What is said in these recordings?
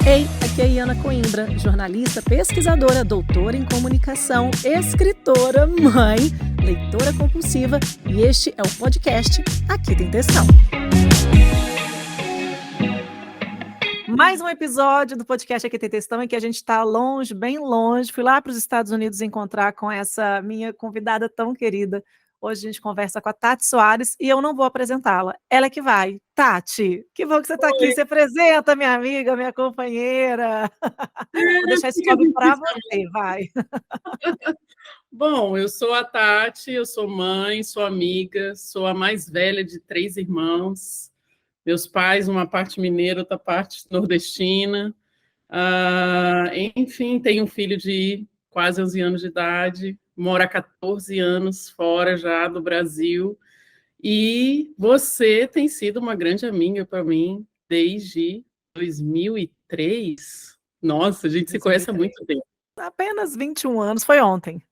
Ei, aqui é a Iana Coimbra, jornalista, pesquisadora, doutora em comunicação, escritora, mãe, leitora compulsiva, e este é o podcast Aqui Tem Textão. Mais um episódio do podcast Aqui Tem Textão, em que a gente está longe, bem longe. Fui lá para os Estados Unidos encontrar com essa minha convidada tão querida. Hoje a gente conversa com a Tati Soares e eu não vou apresentá-la. Ela é que vai. Tati, que bom que você está aqui. Você apresenta, minha amiga, minha companheira. Vou deixar esse jogo para você, vai. Bom, eu sou a Tati, eu sou mãe, sou amiga, sou a mais velha de 3 irmãos. Meus pais, uma parte mineira, outra parte nordestina. Enfim, tenho um filho de quase 11 anos de idade, mora há 14 anos fora já do Brasil. E você tem sido uma grande amiga para mim desde 2003. Nossa, a gente se conhece há muito tempo. Apenas 21 anos, foi ontem.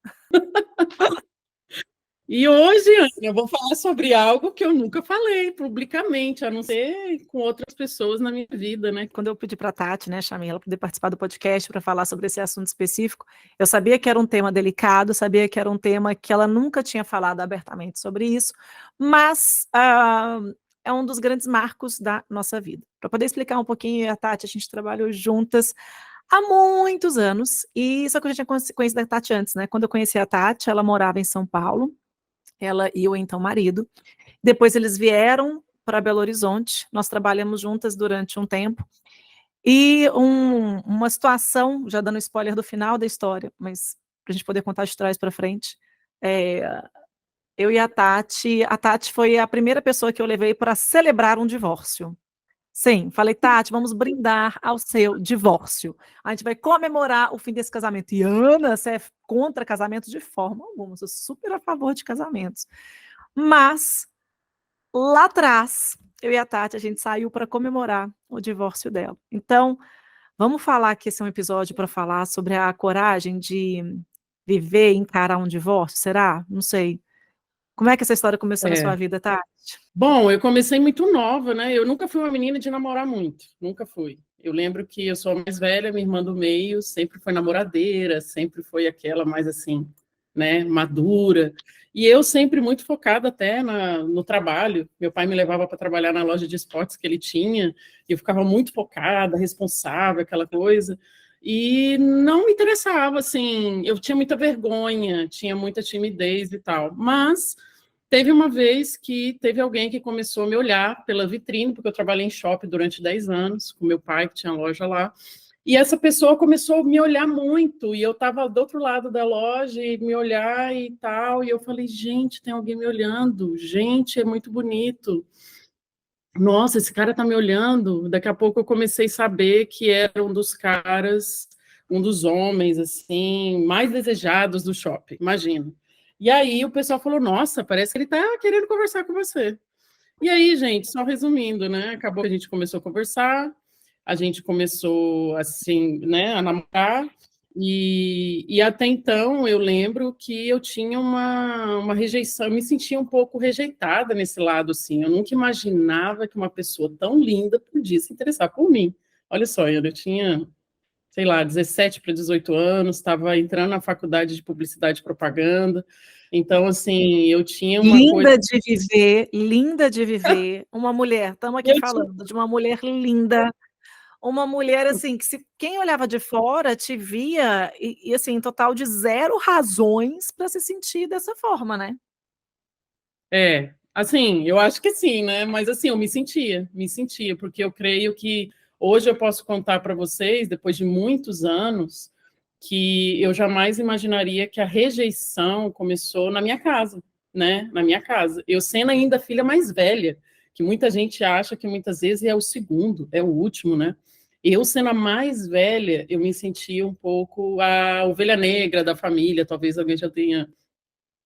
E hoje, Ana, eu vou falar sobre algo que eu nunca falei publicamente, a não ser com outras pessoas na minha vida, né? Quando eu pedi para a Tati, né, chamei ela para poder participar do podcast para falar sobre esse assunto específico, eu sabia que era um tema delicado, sabia que era um tema que ela nunca tinha falado abertamente sobre isso, mas é um dos grandes marcos da nossa vida. Para poder explicar um pouquinho, a Tati, a gente trabalhou juntas há muitos anos, e só que eu já tinha conhecido a Tati antes, né? Quando eu conheci a Tati, ela morava em São Paulo, ela e o então marido. Depois eles vieram para Belo Horizonte, nós trabalhamos juntas durante um tempo, e uma situação, já dando spoiler do final da história, mas para a gente poder contar de trás para frente, eu e a Tati foi a primeira pessoa que eu levei para celebrar um divórcio. Sim, falei, Tati, vamos brindar ao seu divórcio. A gente vai comemorar o fim desse casamento. E Ana, você é contra casamentos de forma alguma, sou super a favor de casamentos. Mas, lá atrás, eu e a Tati, a gente saiu para comemorar o divórcio dela. Então, vamos falar que esse é um episódio para falar sobre a coragem de viver e encarar um divórcio, será? Não sei. Como é que essa história começou na sua vida, Tati? Bom, eu comecei muito nova, né? Eu nunca fui uma menina de namorar muito, nunca fui. Eu lembro que eu sou a mais velha, minha irmã do meio, sempre foi namoradeira, sempre foi aquela mais assim, né, madura. E eu sempre muito focada até no trabalho. Meu pai me levava para trabalhar na loja de esportes que ele tinha, e eu ficava muito focada, responsável, aquela coisa. E não me interessava, assim, eu tinha muita vergonha, tinha muita timidez e tal. Mas teve uma vez que teve alguém que começou a me olhar pela vitrine, porque eu trabalhei em shopping durante 10 anos, com meu pai, que tinha loja lá, e essa pessoa começou a me olhar muito, e eu estava do outro lado da loja, e me olhar e tal, e eu falei, gente, tem alguém me olhando, gente, é muito bonito. Nossa, esse cara tá me olhando. Daqui a pouco eu comecei a saber que era um dos caras, um dos homens, assim, mais desejados do shopping, imagina. E aí o pessoal falou, nossa, parece que ele tá querendo conversar com você. E aí, gente, só resumindo, né? Acabou que a gente começou a conversar, a gente começou, assim, né, a namorar, e até então eu lembro que eu tinha uma rejeição, eu me sentia um pouco rejeitada nesse lado, assim, eu nunca imaginava que uma pessoa tão linda podia se interessar por mim. Olha só, eu tinha, sei lá, 17 para 18 anos, estava entrando na faculdade de publicidade e propaganda, então, assim, eu tinha uma coisa... Linda de viver, uma mulher, estamos aqui falando de uma mulher linda, uma mulher, assim, que quem olhava de fora te via, e assim, total de 0 razões para se sentir dessa forma, né? Assim, eu acho que sim, né? Mas assim, eu me sentia, porque eu creio que hoje eu posso contar para vocês, depois de muitos anos, que eu jamais imaginaria que a rejeição começou na minha casa, né? Na minha casa. Eu sendo ainda a filha mais velha, que muita gente acha que muitas vezes é o segundo, é o último, né? Eu sendo a mais velha, eu me sentia um pouco a ovelha negra da família, talvez alguém já tenha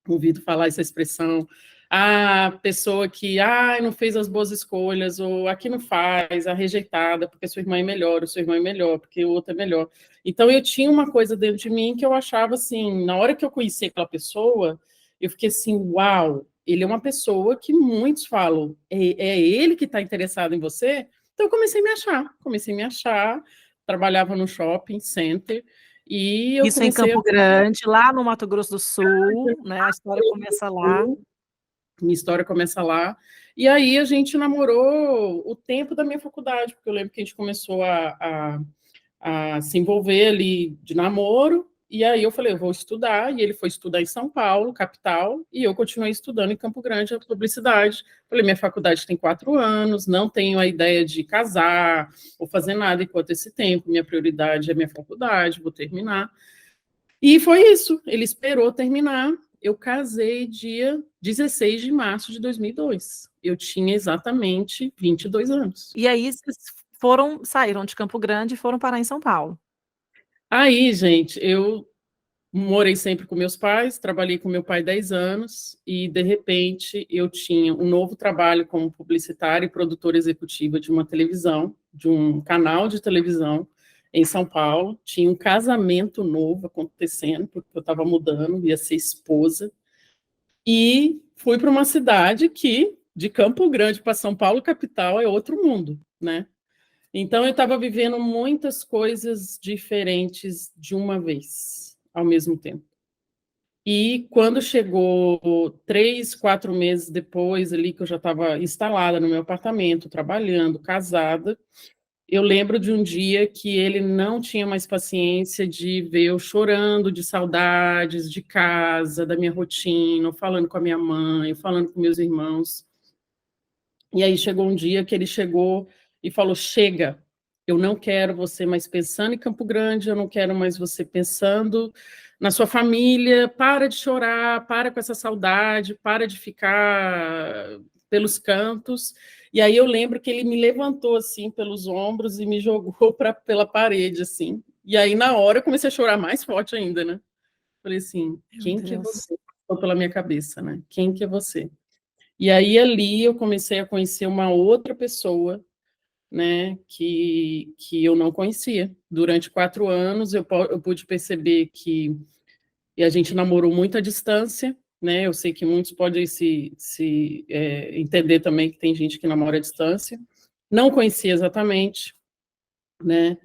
ouvido falar essa expressão, a pessoa que não fez as boas escolhas, ou aqui não faz, a rejeitada, porque sua irmã é melhor, o seu irmão é melhor, porque o outro é melhor. Então, eu tinha uma coisa dentro de mim que eu achava assim, na hora que eu conheci aquela pessoa, eu fiquei assim, uau, ele é uma pessoa que muitos falam, é ele que está interessado em você? Então, eu comecei a me achar, trabalhava no shopping center, e eu Isso em comecei Campo Grande, lá no Mato Grosso do Sul, né? A história começa lá. Minha história começa lá. E aí a gente namorou o tempo da minha faculdade, porque eu lembro que a gente começou a se envolver ali de namoro, e aí eu falei, eu vou estudar, e ele foi estudar em São Paulo, capital, e eu continuei estudando em Campo Grande, a publicidade. Falei, minha faculdade tem 4 anos, não tenho a ideia de casar ou fazer nada enquanto esse tempo, minha prioridade é minha faculdade, vou terminar. E foi isso, ele esperou terminar, eu casei dia 16 de março de 2002. Eu tinha exatamente 22 anos. E aí vocês saíram de Campo Grande e foram parar em São Paulo. Aí, gente, eu morei sempre com meus pais, trabalhei com meu pai 10 anos, e de repente eu tinha um novo trabalho como publicitária e produtora executiva de uma televisão, de um canal de televisão em São Paulo. Tinha um casamento novo acontecendo, porque eu estava mudando, ia ser esposa. E fui para uma cidade que, de Campo Grande para São Paulo, capital, é outro mundo, né? Então, eu estava vivendo muitas coisas diferentes de uma vez, ao mesmo tempo. E quando chegou 3, 4 meses depois, ali que eu já estava instalada no meu apartamento, trabalhando, casada, eu lembro de um dia que ele não tinha mais paciência de ver eu chorando de saudades de casa, da minha rotina, falando com a minha mãe, falando com meus irmãos. E aí chegou um dia que ele chegou e falou: chega, eu não quero você mais pensando em Campo Grande, eu não quero mais você pensando na sua família, para de chorar, para com essa saudade, para de ficar pelos cantos. E aí eu lembro que ele me levantou assim pelos ombros e me jogou pela parede, assim. E aí na hora eu comecei a chorar mais forte ainda, né? Falei assim, Meu quem que é Deus. você? Passou pela minha cabeça, né? Quem que é você? E aí ali eu comecei a conhecer uma outra pessoa, né, que eu não conhecia. Durante 4 anos eu pude perceber que e a gente namorou muito à distância, né? Eu sei que muitos podem entender também que tem gente que namora à distância. Não conhecia exatamente, né?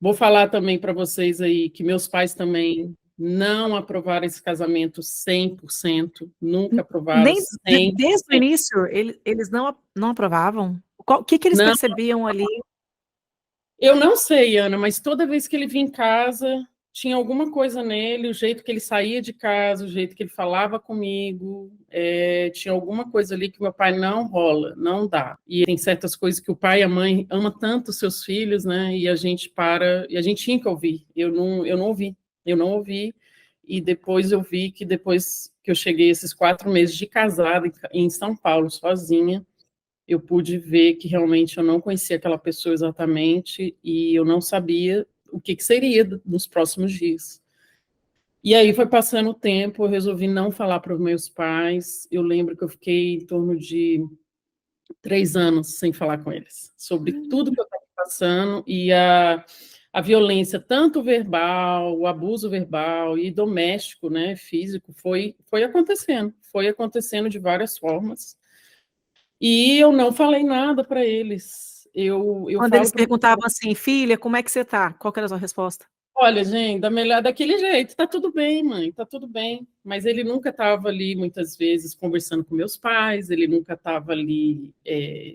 Vou falar também para vocês aí que meus pais também não aprovaram esse casamento 100%, nunca aprovaram Nem cem por desde o cento. início, eles não aprovavam? O que eles Não, percebiam ali? eu não sei, Ana, mas toda vez que ele vinha em casa, tinha alguma coisa nele, o jeito que ele saía de casa, o jeito que ele falava comigo, tinha alguma coisa ali que meu pai não rola, não dá. E tem certas coisas que o pai e a mãe ama tanto os seus filhos, né? E a gente e a gente tinha que ouvir. Eu não ouvi. E depois eu vi que depois que eu cheguei esses 4 meses de casada em São Paulo, sozinha, eu pude ver que realmente eu não conhecia aquela pessoa exatamente e eu não sabia o que seria nos próximos dias. E aí foi passando o tempo, eu resolvi não falar para os meus pais. Eu lembro que eu fiquei em torno de 3 anos sem falar com eles sobre tudo que eu estava passando e a violência, tanto verbal, o abuso verbal e doméstico, né, físico, foi acontecendo de várias formas. E eu não falei nada para eles. Eu Quando falo eles para perguntavam assim: "Filha, como é que você tá?", qual que era a sua resposta? olha, gente, da melhor daquele jeito, tá tudo bem, mãe, tá tudo bem. Mas ele nunca estava ali, muitas vezes, conversando com meus pais, ele nunca estava ali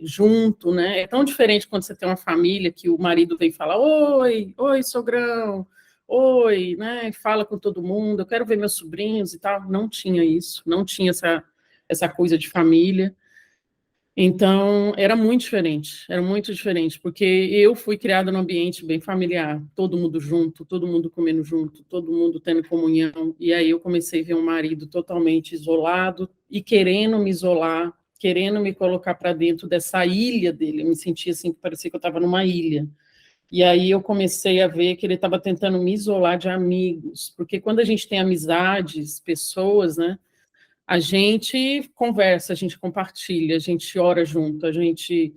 junto, né? É tão diferente quando você tem uma família que o marido vem falar, oi, sogrão, oi, né? Fala com todo mundo, eu quero ver meus sobrinhos e tal. Não tinha isso, não tinha essa coisa de família. Então, era muito diferente, porque eu fui criada num ambiente bem familiar, todo mundo junto, todo mundo comendo junto, todo mundo tendo comunhão, e aí eu comecei a ver um marido totalmente isolado e querendo me isolar, querendo me colocar para dentro dessa ilha dele, eu me sentia assim, que parecia que eu estava numa ilha. E aí eu comecei a ver que ele estava tentando me isolar de amigos, porque quando a gente tem amizades, pessoas, né, a gente conversa, a gente compartilha, a gente ora junto, a gente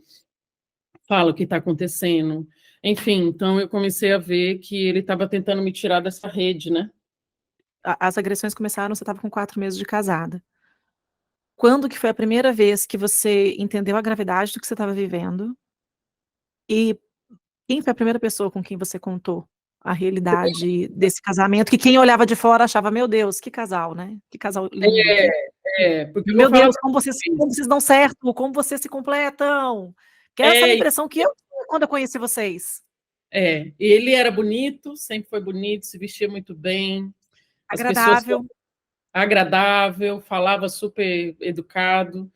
fala o que está acontecendo. Enfim, então eu comecei a ver que ele estava tentando me tirar dessa rede, né? As agressões começaram, você estava com 4 meses de casada. Quando que foi a primeira vez que você entendeu a gravidade do que você estava vivendo? E Quem foi a primeira pessoa com quem você contou a realidade desse casamento, que quem olhava de fora achava, meu Deus, que casal, né? Que casal lindo, Porque eu vou meu falar Deus, para como vocês. vocês dão certo, como vocês se completam. Que essa era a É, impressão que eu tinha quando eu conheci vocês. ele era bonito, sempre foi bonito, se vestia muito bem, as pessoas Agradável, agradável, falava super educado.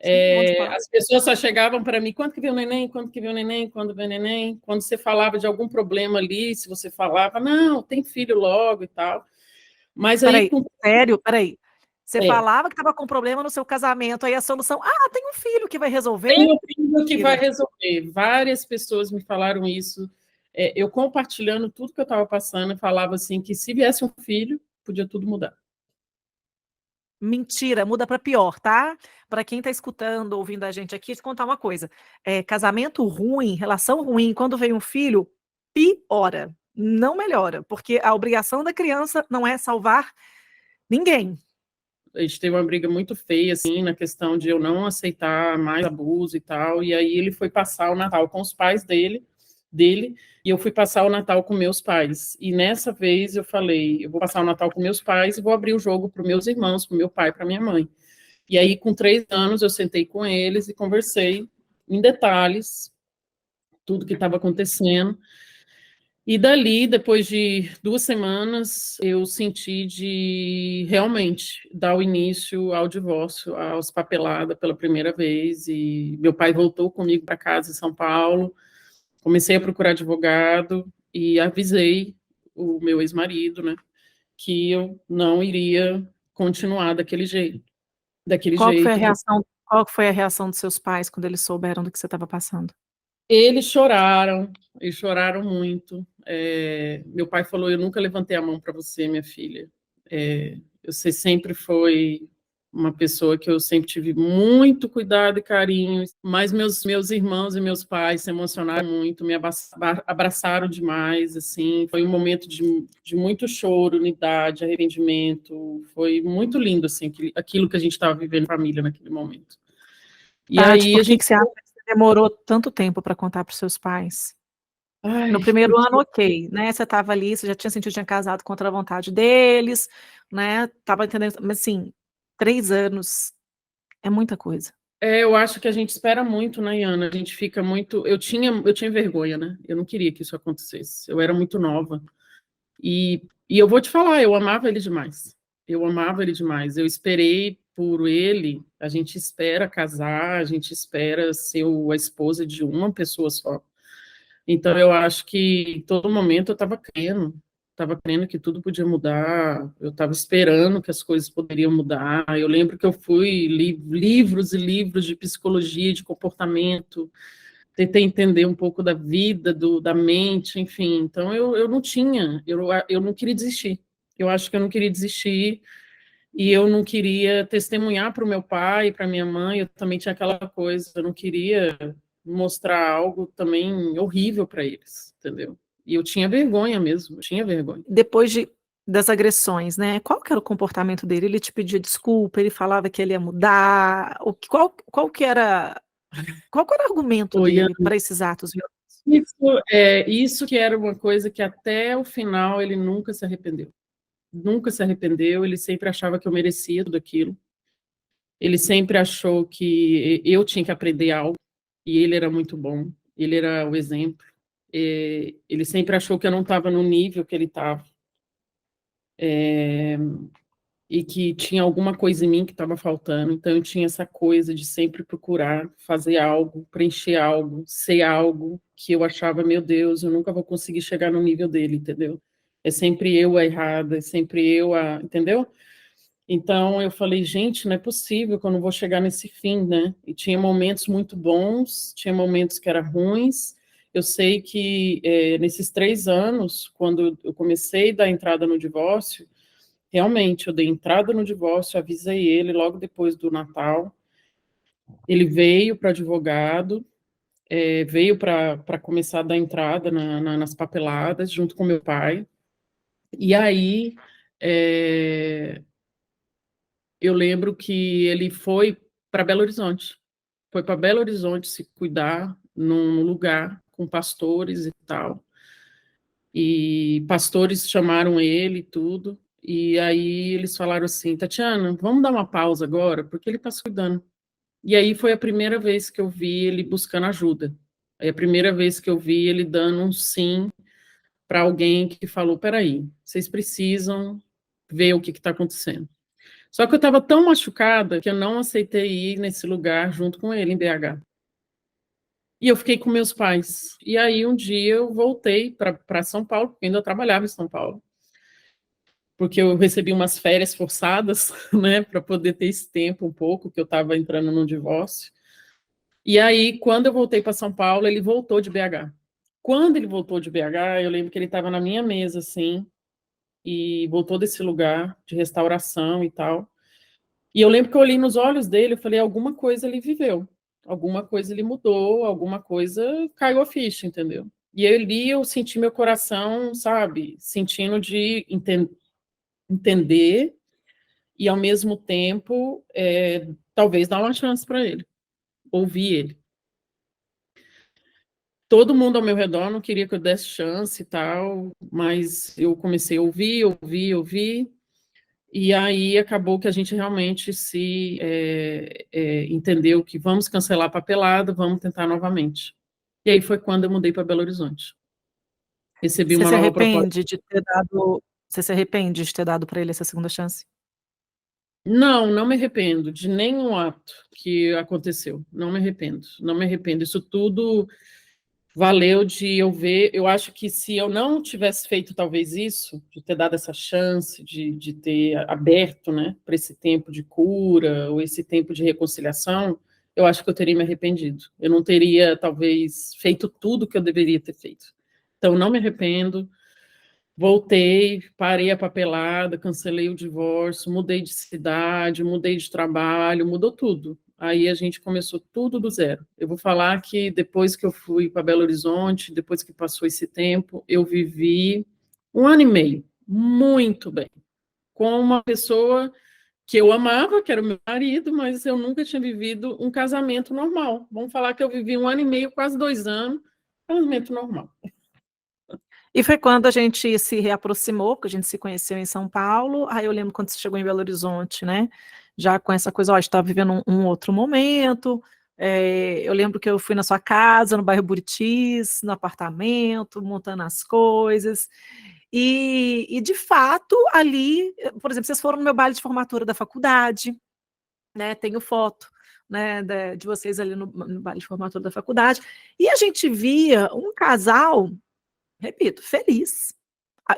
sim, bom de papo. As pessoas só chegavam para mim, quando que veio o neném, quando que veio o neném, quando veio o neném, quando você falava de algum problema ali, se você falava, não, tem filho logo e tal. Mas aí, Peraí, sério, peraí. Você é, falava que estava com problema no seu casamento, aí a solução, tem um filho que vai resolver? tem um filho que vai Mentira. resolver. Várias pessoas me falaram isso. Eu compartilhando tudo que eu estava passando, eu falava assim que se viesse um filho, podia tudo mudar. Mentira, muda para pior, tá? Para quem está escutando, ouvindo a gente aqui, te contar uma coisa. Casamento ruim, relação ruim, quando vem um filho, piora, não melhora, porque a obrigação da criança não é salvar ninguém. A gente teve uma briga muito feia, assim, na questão de eu não aceitar mais abuso e tal, e aí ele foi passar o Natal com os pais dele, e eu fui passar o Natal com meus pais. E nessa vez eu falei, eu vou passar o Natal com meus pais e vou abrir o jogo para meus irmãos, para meu pai, para minha mãe. E aí, com 3 anos, eu sentei com eles e conversei em detalhes tudo que estava acontecendo. E dali, depois de 2 semanas, eu senti de realmente dar o início ao divórcio, aos papelada pela primeira vez. E meu pai voltou comigo para casa em São Paulo. Comecei a procurar advogado e avisei o meu ex-marido, né, que eu não iria continuar daquele jeito, daquele Qual que foi a jeito. reação? Qual que foi a reação dos seus pais quando eles souberam do que você estava passando? Eles choraram muito. Meu pai falou: Eu nunca levantei a mão para você, minha filha. Você sempre foi uma pessoa que eu sempre tive muito cuidado e carinho, mas meus irmãos e meus pais se emocionaram muito, me abraçaram demais, assim, foi um momento de muito choro, unidade, arrependimento, foi muito lindo, assim, aquilo que a gente estava vivendo em família naquele momento. E Tati, aí a por que gente... que você acha que você demorou tanto tempo para contar para os seus pais? No Ai, primeiro porque ano, ok, né? Você estava ali, você já tinha sentido que tinha casado contra a vontade deles, né? Tava entendendo, mas assim, 3 anos é muita coisa. eu acho que a gente espera muito, né, Iana? A gente fica muito. Eu tinha vergonha, né? Eu não queria que isso acontecesse. Eu era muito nova. E eu vou te falar, eu amava ele demais. Eu amava ele demais. Eu esperei por ele. A gente espera casar, a gente espera ser a esposa de uma pessoa só. Então, eu acho que em todo momento eu estava crendo que tudo podia mudar, eu estava esperando que as coisas poderiam mudar. Eu lembro que eu fui li livros e livros de psicologia, de comportamento, tentei entender um pouco da vida, da mente, enfim. Então, eu não tinha, eu não queria desistir. Eu acho que eu não queria desistir e eu não queria testemunhar para o meu pai, para minha mãe, eu também tinha aquela coisa, eu não queria mostrar algo também horrível para eles, entendeu? E eu tinha vergonha mesmo, eu tinha vergonha. Depois das agressões, né? Qual que era o comportamento dele? Ele te pedia desculpa, ele falava que ele ia mudar? Qual que era o argumento Foi dele para esses atos violentos? isso que era uma coisa que até o final ele nunca se arrependeu. Nunca se arrependeu, ele sempre achava que eu merecia tudo aquilo. Ele sempre achou que eu tinha que aprender algo, e ele era muito bom, ele era o exemplo. Ele sempre achou que eu não estava no nível que ele estava, e que tinha alguma coisa em mim que estava faltando. Então, eu tinha essa coisa de sempre procurar fazer algo, preencher algo, ser algo que eu achava, meu Deus, eu nunca vou conseguir chegar no nível dele, entendeu? É sempre eu a errada, é sempre eu a, entendeu? Então eu falei, gente, não é possível que eu não vou chegar nesse fim, né? E tinha momentos muito bons, tinha momentos que eram ruins. Eu sei que nesses 3 anos, quando eu comecei a dar entrada no divórcio, realmente eu dei entrada no divórcio, avisei ele logo depois do Natal. Ele veio para advogado, veio para começar a dar entrada nas papeladas, junto com meu pai. E aí, é, eu lembro que ele foi para Belo Horizonte. Foi para Belo Horizonte se cuidar num lugar com pastores e tal. E pastores chamaram ele e tudo. E aí eles falaram assim, Tatiana, vamos dar uma pausa agora, porque ele está se cuidando. E aí foi a primeira vez que eu vi ele buscando ajuda. É a primeira vez que eu vi ele dando um sim para alguém que falou, peraí, vocês precisam ver o que está acontecendo. Só que eu estava tão machucada que eu não aceitei ir nesse lugar junto com ele, em BH. E eu fiquei com meus pais. E aí um dia eu voltei para São Paulo, porque eu ainda trabalhava em São Paulo, porque eu recebi umas férias forçadas, né, para poder ter esse tempo um pouco, que eu estava entrando num divórcio. E aí, quando eu voltei para São Paulo, ele voltou de BH. Quando ele voltou de BH, eu lembro que ele estava na minha mesa, assim, e voltou desse lugar de restauração e tal. E eu lembro que eu olhei nos olhos dele, eu falei, alguma coisa ele viveu, alguma coisa ele mudou, alguma coisa caiu a ficha, entendeu? E ali eu senti meu coração, sabe, sentindo de entender e, ao mesmo tempo, talvez dar uma chance para ele, ouvir ele. Todo mundo ao meu redor não queria que eu desse chance e tal, mas eu comecei a ouvir, e aí acabou que a gente realmente se entendeu que vamos cancelar a papelada, vamos tentar novamente. E aí foi quando eu mudei para Belo Horizonte. Recebi Você uma se nova proposta. arrepende de ter dado você se arrepende de ter dado para ele essa segunda chance? Não, não me arrependo de nenhum ato que aconteceu. Não me arrependo, não me arrependo. Isso tudo valeu de eu ver. Eu acho que se eu não tivesse feito talvez isso, de ter dado essa chance, de ter aberto, né, para esse tempo de cura ou esse tempo de reconciliação, eu acho que eu teria me arrependido. Eu não teria talvez feito tudo que eu deveria ter feito. Então, não me arrependo. Voltei, parei a papelada, cancelei o divórcio, mudei de cidade, mudei de trabalho, mudou tudo. Aí a gente começou tudo do zero. Eu vou falar que depois que eu fui para Belo Horizonte, depois que passou esse tempo, eu vivi 1 ano e meio muito bem, com uma pessoa que eu amava, que era o meu marido, mas eu nunca tinha vivido um casamento normal. Vamos falar que eu vivi 1 ano e meio, quase 2 anos, casamento normal. E foi quando a gente se reaproximou, porque a gente se conheceu em São Paulo, aí eu lembro quando você chegou em Belo Horizonte, né, já com essa coisa, ó, a gente estava vivendo um outro momento, eu lembro que eu fui na sua casa, no bairro Buritis, no apartamento, montando as coisas, e de fato ali, por exemplo, vocês foram no meu baile de formatura da faculdade, né, tenho foto, né, de vocês ali no baile de formatura da faculdade, e a gente via um casal, repito, feliz. Ah,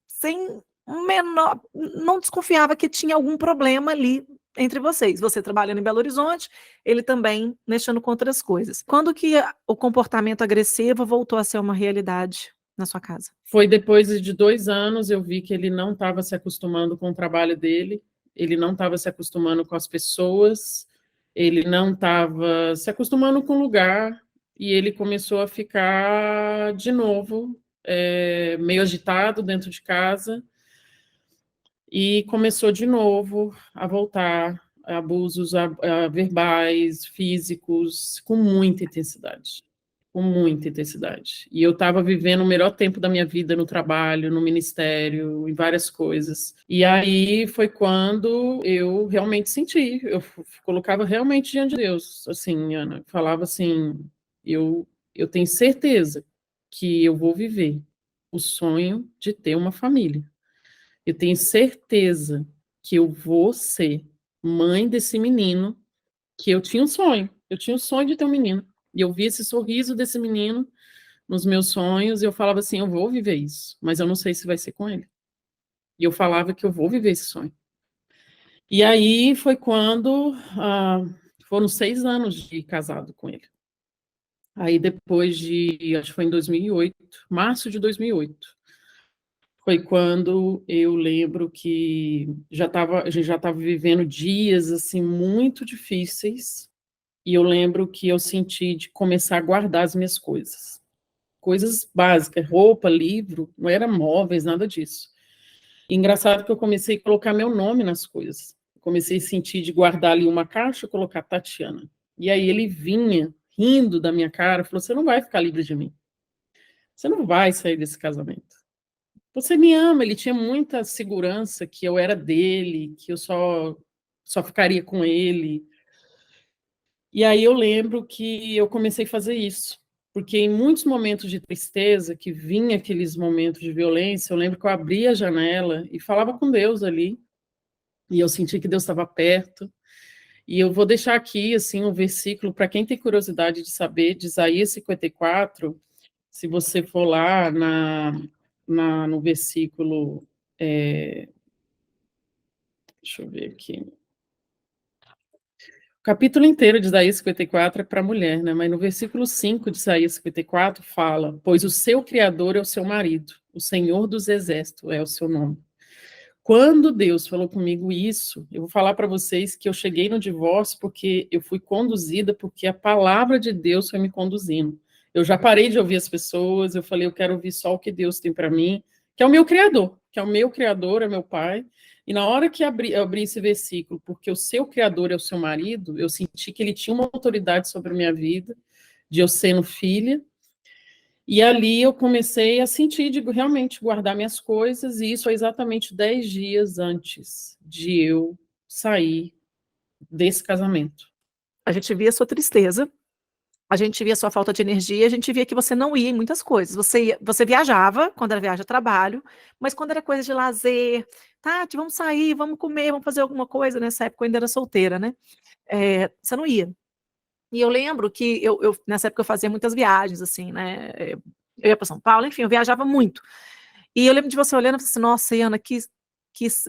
sem um menor, não desconfiava que tinha algum problema ali entre vocês. Você trabalhando em Belo Horizonte, ele também mexendo com outras coisas. Quando que o comportamento agressivo voltou a ser uma realidade na sua casa? Foi depois de 2 anos, eu vi que ele não estava se acostumando com o trabalho dele, ele não estava se acostumando com as pessoas, ele não estava se acostumando com o lugar, e ele começou a ficar de novo meio agitado dentro de casa, e começou de novo a voltar a abusos a verbais, físicos, com muita intensidade. Com muita intensidade. E eu estava vivendo o melhor tempo da minha vida no trabalho, no ministério, em várias coisas. E aí foi quando eu realmente senti, eu colocava realmente diante de Deus, assim, Ana, falava assim, eu tenho certeza que eu vou viver o sonho de ter uma família. Eu tenho certeza que eu vou ser mãe desse menino, que eu tinha um sonho de ter um menino. E eu vi esse sorriso desse menino nos meus sonhos, e eu falava assim, eu vou viver isso, mas eu não sei se vai ser com ele. E eu falava que eu vou viver esse sonho. E aí foi quando foram 6 anos de casado com ele. Aí depois acho que foi em 2008, março de 2008, foi quando eu lembro que a gente já estava vivendo dias assim muito difíceis, e eu lembro que eu senti de começar a guardar as minhas coisas básicas, roupa, livro, não era móveis, nada disso. E engraçado que eu comecei a colocar meu nome nas coisas. Comecei a sentir de guardar ali uma caixa e colocar Tatiana. E aí ele vinha rindo da minha cara, falou: você não vai ficar livre de mim. Você não vai sair desse casamento. Você me ama. Ele tinha muita segurança que eu era dele, que eu só ficaria com ele. E aí eu lembro que eu comecei a fazer isso. Porque em muitos momentos de tristeza, que vinha aqueles momentos de violência, eu lembro que eu abria a janela e falava com Deus ali. E eu sentia que Deus estava perto. E eu vou deixar aqui assim um versículo para quem tem curiosidade de saber, de Isaías 54, se você for lá no versículo, deixa eu ver aqui, o capítulo inteiro de Isaías 54 é para mulher, né? Mas no versículo 5 de Isaías 54 fala: pois o seu Criador é o seu marido, o Senhor dos Exércitos é o seu nome. Quando Deus falou comigo isso, eu vou falar para vocês que eu cheguei no divórcio porque eu fui conduzida, porque a palavra de Deus foi me conduzindo. Eu já parei de ouvir as pessoas, eu falei, eu quero ouvir só o que Deus tem para mim, que é o meu Criador, que é o meu Criador, é meu Pai. E na hora que eu abri esse versículo, porque o seu Criador é o seu marido, eu senti que ele tinha uma autoridade sobre a minha vida, de eu sendo filha. E ali eu comecei a sentir, digo, realmente guardar minhas coisas, e isso é exatamente 10 dias antes de eu sair desse casamento. A gente via a sua tristeza, a gente via a sua falta de energia, a gente via que você não ia em muitas coisas. Você viajava, quando era viagem a trabalho, mas quando era coisa de lazer, Tati, vamos sair, vamos comer, vamos fazer alguma coisa, nessa época eu ainda era solteira, né? Você não ia. E eu lembro que nessa época eu fazia muitas viagens, assim, né? Eu ia para São Paulo, enfim, eu viajava muito. E eu lembro de você olhando e falando assim, nossa, Ana, que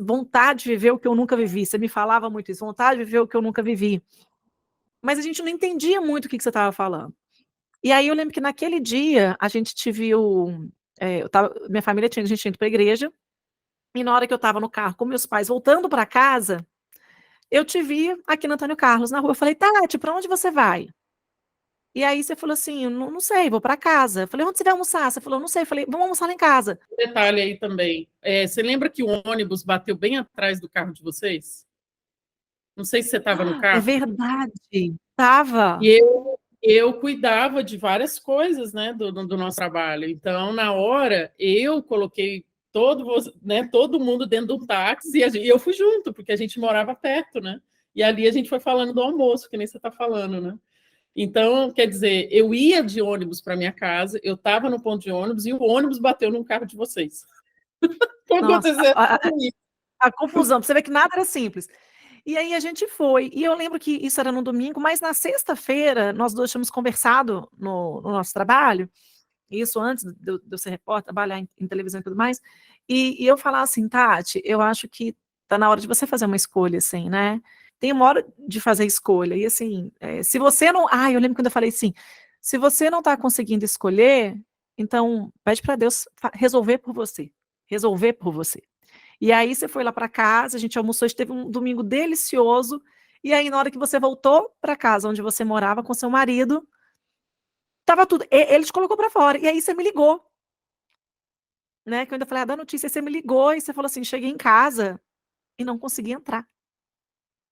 vontade de viver o que eu nunca vivi. Você me falava muito isso, vontade de viver o que eu nunca vivi. Mas a gente não entendia muito o que você estava falando. E aí eu lembro que naquele dia a gente te viu. Minha família a gente tinha ido para a igreja, e na hora que eu estava no carro com meus pais voltando para casa, eu te vi aqui no Antônio Carlos, na rua. Eu falei, Tati, para onde você vai? E aí você falou assim, não sei, vou para casa. Eu falei, onde você vai almoçar? Você falou, não sei. Eu falei, vamos almoçar lá em casa. Um detalhe aí também, você lembra que o ônibus bateu bem atrás do carro de vocês? Não sei se você estava no É carro. verdade. Tava. E eu cuidava de várias coisas, né, do nosso trabalho. Então, na hora, eu coloquei todo mundo dentro de um táxi e eu fui junto, porque a gente morava perto, né? E ali a gente foi falando do almoço, que nem você está falando, né? Então, quer dizer, eu ia de ônibus para minha casa, eu estava no ponto de ônibus e o ônibus bateu num carro de vocês. Nossa, Aconteceu a confusão. Pra você ver que nada era simples. E aí a gente foi. E eu lembro que isso era no domingo, mas na sexta-feira nós dois tínhamos conversado no nosso trabalho, isso antes de eu ser repórter, trabalhar em televisão e tudo mais. E eu falar assim, Tati, eu acho que tá na hora de você fazer uma escolha, assim, né? Tem uma hora de fazer escolha. E assim, se você não. Ah, eu lembro quando eu falei assim: se você não está conseguindo escolher, então pede para Deus resolver por você. Resolver por você. E aí você foi lá para casa, a gente almoçou, a gente teve um domingo delicioso. E aí, na hora que você voltou para casa, onde você morava com seu marido, tava tudo. Ele te colocou para fora. E aí você me ligou, né? Que eu ainda falei, da notícia, você me ligou e você falou assim: cheguei em casa e não consegui entrar.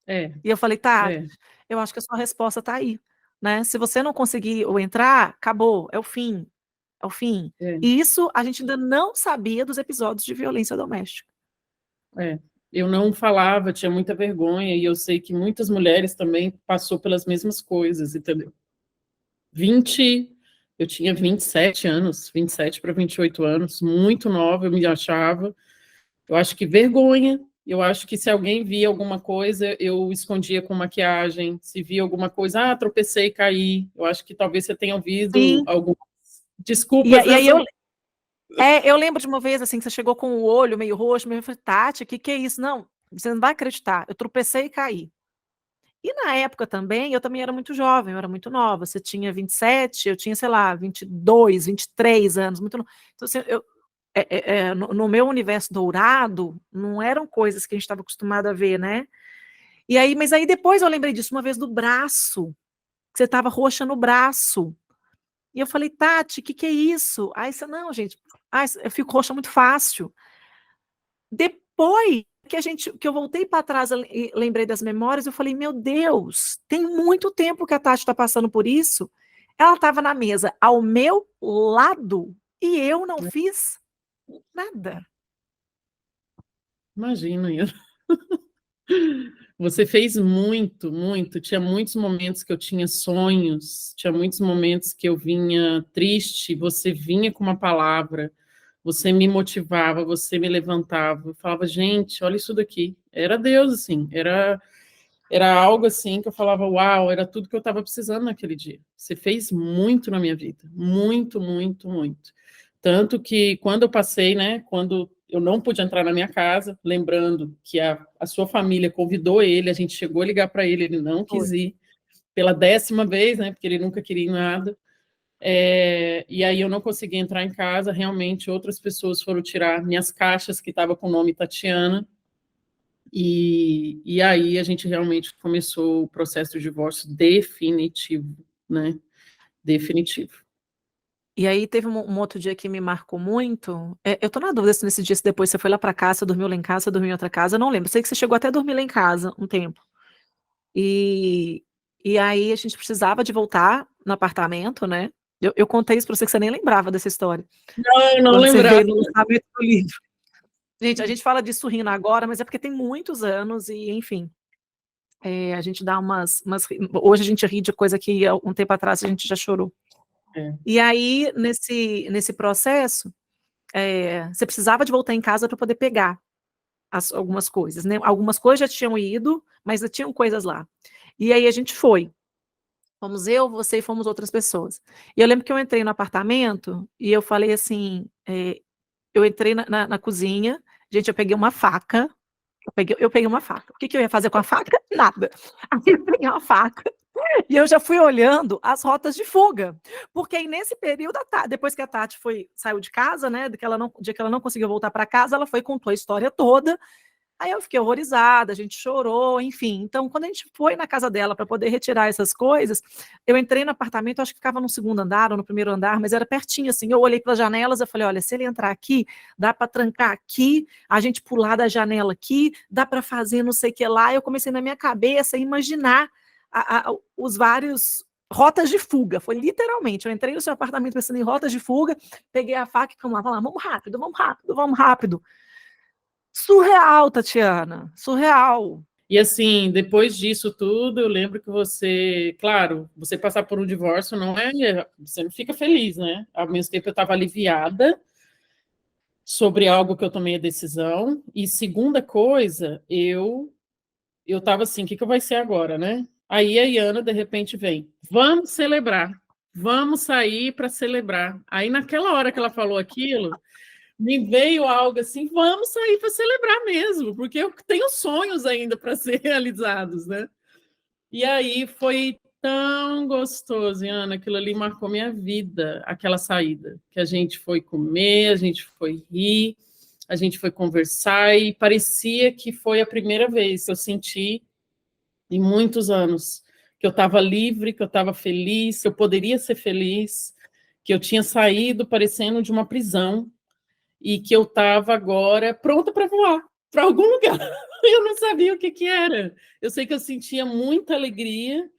É, E eu falei, tá, é, eu acho que a sua resposta está aí, né? Se você não conseguir ou entrar, acabou, é o fim, é o fim. é, E isso a gente ainda não sabia dos episódios de violência doméstica. é. Eu não falava, tinha muita vergonha, e eu sei que muitas mulheres também passou pelas mesmas coisas, entendeu? 20, eu tinha 27 anos, 27 para 28 anos, muito nova, eu me achava. Eu acho que vergonha, eu acho que se alguém via alguma coisa, eu escondia com maquiagem. Se via alguma coisa, tropecei e caí. Eu acho que talvez você tenha ouvido Sim. algumas E, desculpas e aí nessa. eu lembro de uma vez assim que você chegou com o olho meio roxo, meio, eu falei, Tati, o que é isso? Não, você não vai acreditar. Eu tropecei e caí. E na época também, eu também era muito jovem, eu era muito nova. Você tinha 27, eu tinha, sei lá, 22, 23 anos, muito no... Então, assim, no meu universo dourado, não eram coisas que a gente estava acostumado a ver, né? E aí, mas aí depois eu lembrei disso, uma vez do braço, que você estava roxa no braço. E eu falei, Tati, o que é isso? Aí você, não, gente, eu fico roxa muito fácil. Depois que eu voltei para trás e lembrei das memórias, eu falei, meu Deus, tem muito tempo que a Tati está passando por isso, Ela estava na mesa ao meu lado e eu não fiz nada. Imagina isso. Você fez muito, muito. Tinha muitos momentos que eu tinha sonhos, tinha muitos momentos que eu vinha triste, você vinha com uma palavra, você me motivava, você me levantava. Eu falava, gente, olha isso daqui. Era Deus, assim, era algo assim que eu falava, uau, era tudo que eu estava precisando naquele dia. Você fez muito na minha vida, muito, muito, muito. Tanto que quando eu passei, né, quando eu não pude entrar na minha casa, lembrando que a sua família convidou ele, a gente chegou a ligar para ele, ele não quis Foi. ir, pela 10ª vez, né, porque ele nunca queria ir em nada. E aí eu não consegui entrar em casa, realmente outras pessoas foram tirar minhas caixas que estavam com o nome Tatiana, e aí a gente realmente começou o processo de divórcio definitivo, né? Definitivo. E aí teve um outro dia que me marcou muito. Eu tô na dúvida se nesse dia, se depois você foi lá pra casa, você dormiu lá em casa, você dormiu em outra casa, eu não lembro. Sei que você chegou até a dormir lá em casa um tempo. E, e aí a gente precisava de voltar no apartamento, né? Eu contei isso pra você que você nem lembrava dessa história. Não, não Quando você lembrava. veio no lançamento do livro. Gente, a gente fala disso rindo agora, mas é porque tem muitos anos e, enfim, a gente dá hoje a gente ri de coisa que há um tempo atrás a gente já chorou. É. E aí, nesse processo, você precisava de voltar em casa para poder pegar algumas coisas, né? Algumas coisas já tinham ido, mas já tinham coisas lá. E aí a gente foi. Fomos eu, você e fomos outras pessoas. E eu lembro que eu entrei no apartamento e eu falei assim, eu entrei na cozinha, gente, eu peguei uma faca, eu peguei uma faca. O que eu ia fazer com a faca? Nada. Aí eu peguei uma faca e eu já fui olhando as rotas de fuga. Porque aí, nesse período, depois que a Tati saiu de casa, né? De que ela não conseguiu voltar para casa, ela foi e contou a história toda. Aí eu fiquei horrorizada, a gente chorou, enfim. Então, quando a gente foi na casa dela para poder retirar essas coisas, eu entrei no apartamento, acho que ficava no segundo andar ou no primeiro andar, mas era pertinho, assim. Eu olhei para as janelas, eu falei: olha, se ele entrar aqui, dá para trancar aqui, a gente pular da janela aqui, dá para fazer não sei o que lá. Eu comecei na minha cabeça a imaginar os vários rotas de fuga. Foi literalmente, eu entrei no seu apartamento pensando em rotas de fuga, peguei a faca e vamos lá, vamos rápido, vamos rápido, vamos rápido. Surreal, Tatiana, surreal. E assim, depois disso tudo, eu lembro que você, claro, você passar por um divórcio não você não fica feliz, né? Ao mesmo tempo eu estava aliviada sobre algo que eu tomei a decisão. E segunda coisa, eu estava assim, o que vai ser agora, né? Aí a Iana, de repente, vem, vamos celebrar, vamos sair para celebrar. Aí naquela hora que ela falou aquilo, me veio algo assim, vamos sair para celebrar mesmo, porque eu tenho sonhos ainda para ser realizados, né? E aí foi tão gostoso, Ana, aquilo ali marcou minha vida, aquela saída, que a gente foi comer, a gente foi rir, a gente foi conversar e parecia que foi a primeira vez que eu senti em muitos anos que eu estava livre, que eu estava feliz, que eu poderia ser feliz, que eu tinha saído parecendo de uma prisão e que eu estava agora pronta para voar para algum lugar. Eu não sabia o que era. Eu sei que eu sentia muita alegria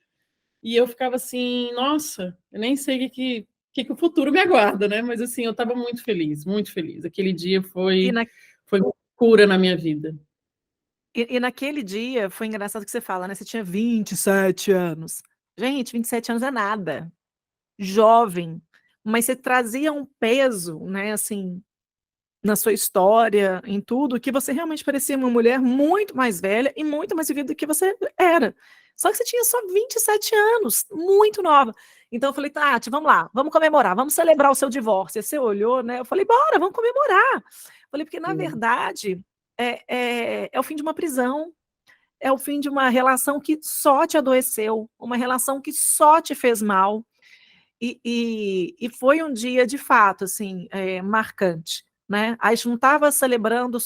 e eu ficava assim, nossa, eu nem sei o que o futuro me aguarda, né? Mas assim, eu estava muito feliz, muito feliz. Aquele dia E, foi, na, foi uma cura na minha vida. e naquele dia foi engraçado que você fala, né? Você tinha 27 anos. Gente, 27 anos é nada. Jovem. Mas você trazia um peso, né, assim, na sua história, em tudo, que você realmente parecia uma mulher muito mais velha e muito mais vivida do que você era. Só que você tinha só 27 anos, muito nova. Então eu falei, Tati, vamos lá, vamos comemorar, vamos celebrar o seu divórcio. E você olhou, né? Eu falei, bora, vamos comemorar. Eu falei, porque na verdade é o fim de uma prisão, é o fim de uma relação que só te adoeceu, uma relação que só te fez mal. E foi um dia, de fato, assim, marcante. Né? A gente não estava celebrando a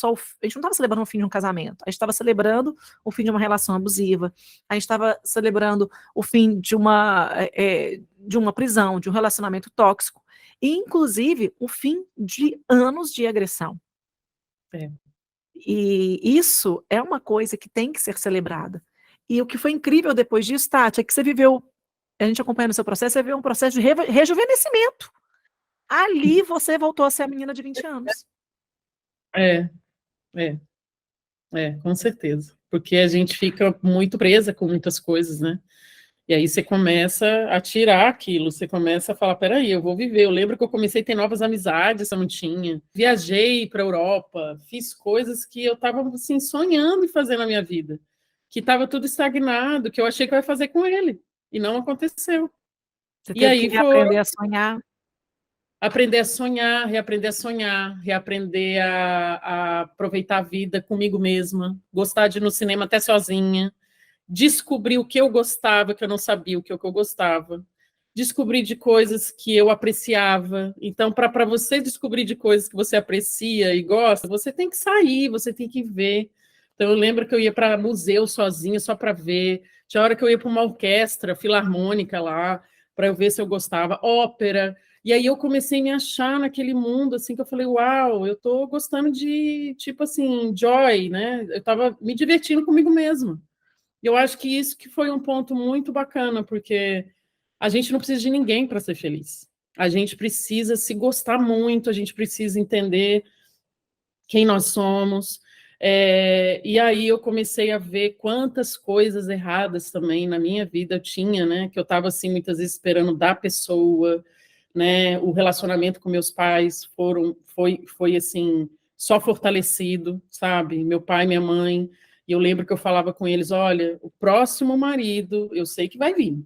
gente não estava celebrando o fim de um casamento, a gente estava celebrando o fim de uma relação abusiva, a gente estava celebrando o fim de uma prisão, de um relacionamento tóxico, e inclusive o fim de anos de agressão. É. E isso é uma coisa que tem que ser celebrada. E o que foi incrível depois disso, Tati, é que você viveu a gente acompanhando o seu processo, você vê um processo de rejuvenescimento. Ali você voltou a ser a menina de 20 anos. É, é, com certeza. Porque a gente fica muito presa com muitas coisas, né? E aí você começa a tirar aquilo, você começa a falar, peraí, eu vou viver. Eu lembro que eu comecei a ter novas amizades, eu não tinha. Viajei para a Europa, fiz coisas que eu estava assim, sonhando em fazer na minha vida, que estava tudo estagnado, que eu achei que eu ia fazer com ele, e não aconteceu. Você E teve que aí foi reaprender a sonhar. aprender a sonhar, reaprender a aproveitar a vida comigo mesma, gostar de ir no cinema até sozinha, descobrir o que eu gostava, que eu não sabia o que eu gostava, descobrir de coisas que eu apreciava. Então, para você descobrir de coisas que você aprecia e gosta, você tem que sair, você tem que ver. Então, eu lembro que eu ia para museu sozinha, só para ver. Tinha hora que eu ia para uma orquestra filarmônica lá, para eu ver se eu gostava, ópera. E aí eu comecei a me achar naquele mundo, assim, que eu falei, uau, eu estou gostando de, tipo assim, joy, né? Eu estava me divertindo comigo mesma. E eu acho que isso que foi um ponto muito bacana, porque a gente não precisa de ninguém para ser feliz. A gente precisa se gostar muito, a gente precisa entender quem nós somos. E aí eu comecei a ver quantas coisas erradas também na minha vida eu tinha, né? Que eu estava assim muitas vezes esperando da pessoa, né? O relacionamento com meus pais foi assim só fortalecido, sabe? Meu pai, minha mãe. E eu lembro que eu falava com eles, olha, o próximo marido, eu sei que vai vir.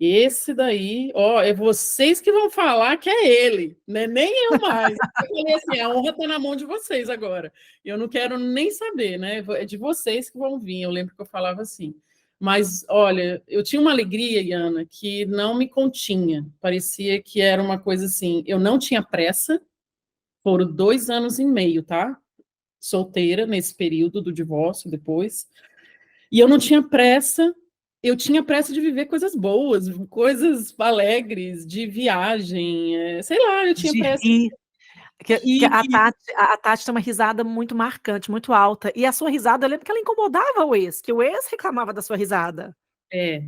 Esse daí, ó, é vocês que vão falar que é ele, né? Nem eu mais. Eu falei assim, a honra está na mão de vocês agora. Eu não quero nem saber, né? É de vocês que vão vir. Eu lembro que eu falava assim. Mas, olha, eu tinha uma alegria, Iana, que não me continha. Parecia que era uma coisa assim. Eu não tinha pressa. Foram 2 anos e meio, tá? Solteira nesse período do divórcio depois. E eu não tinha pressa, eu tinha pressa de viver coisas boas, coisas alegres, de viagem, sei lá, eu tinha De pressa rir. Que de a Tati tem uma risada muito marcante, muito alta. E a sua risada, eu lembro que ela incomodava o ex, que o ex reclamava da sua risada.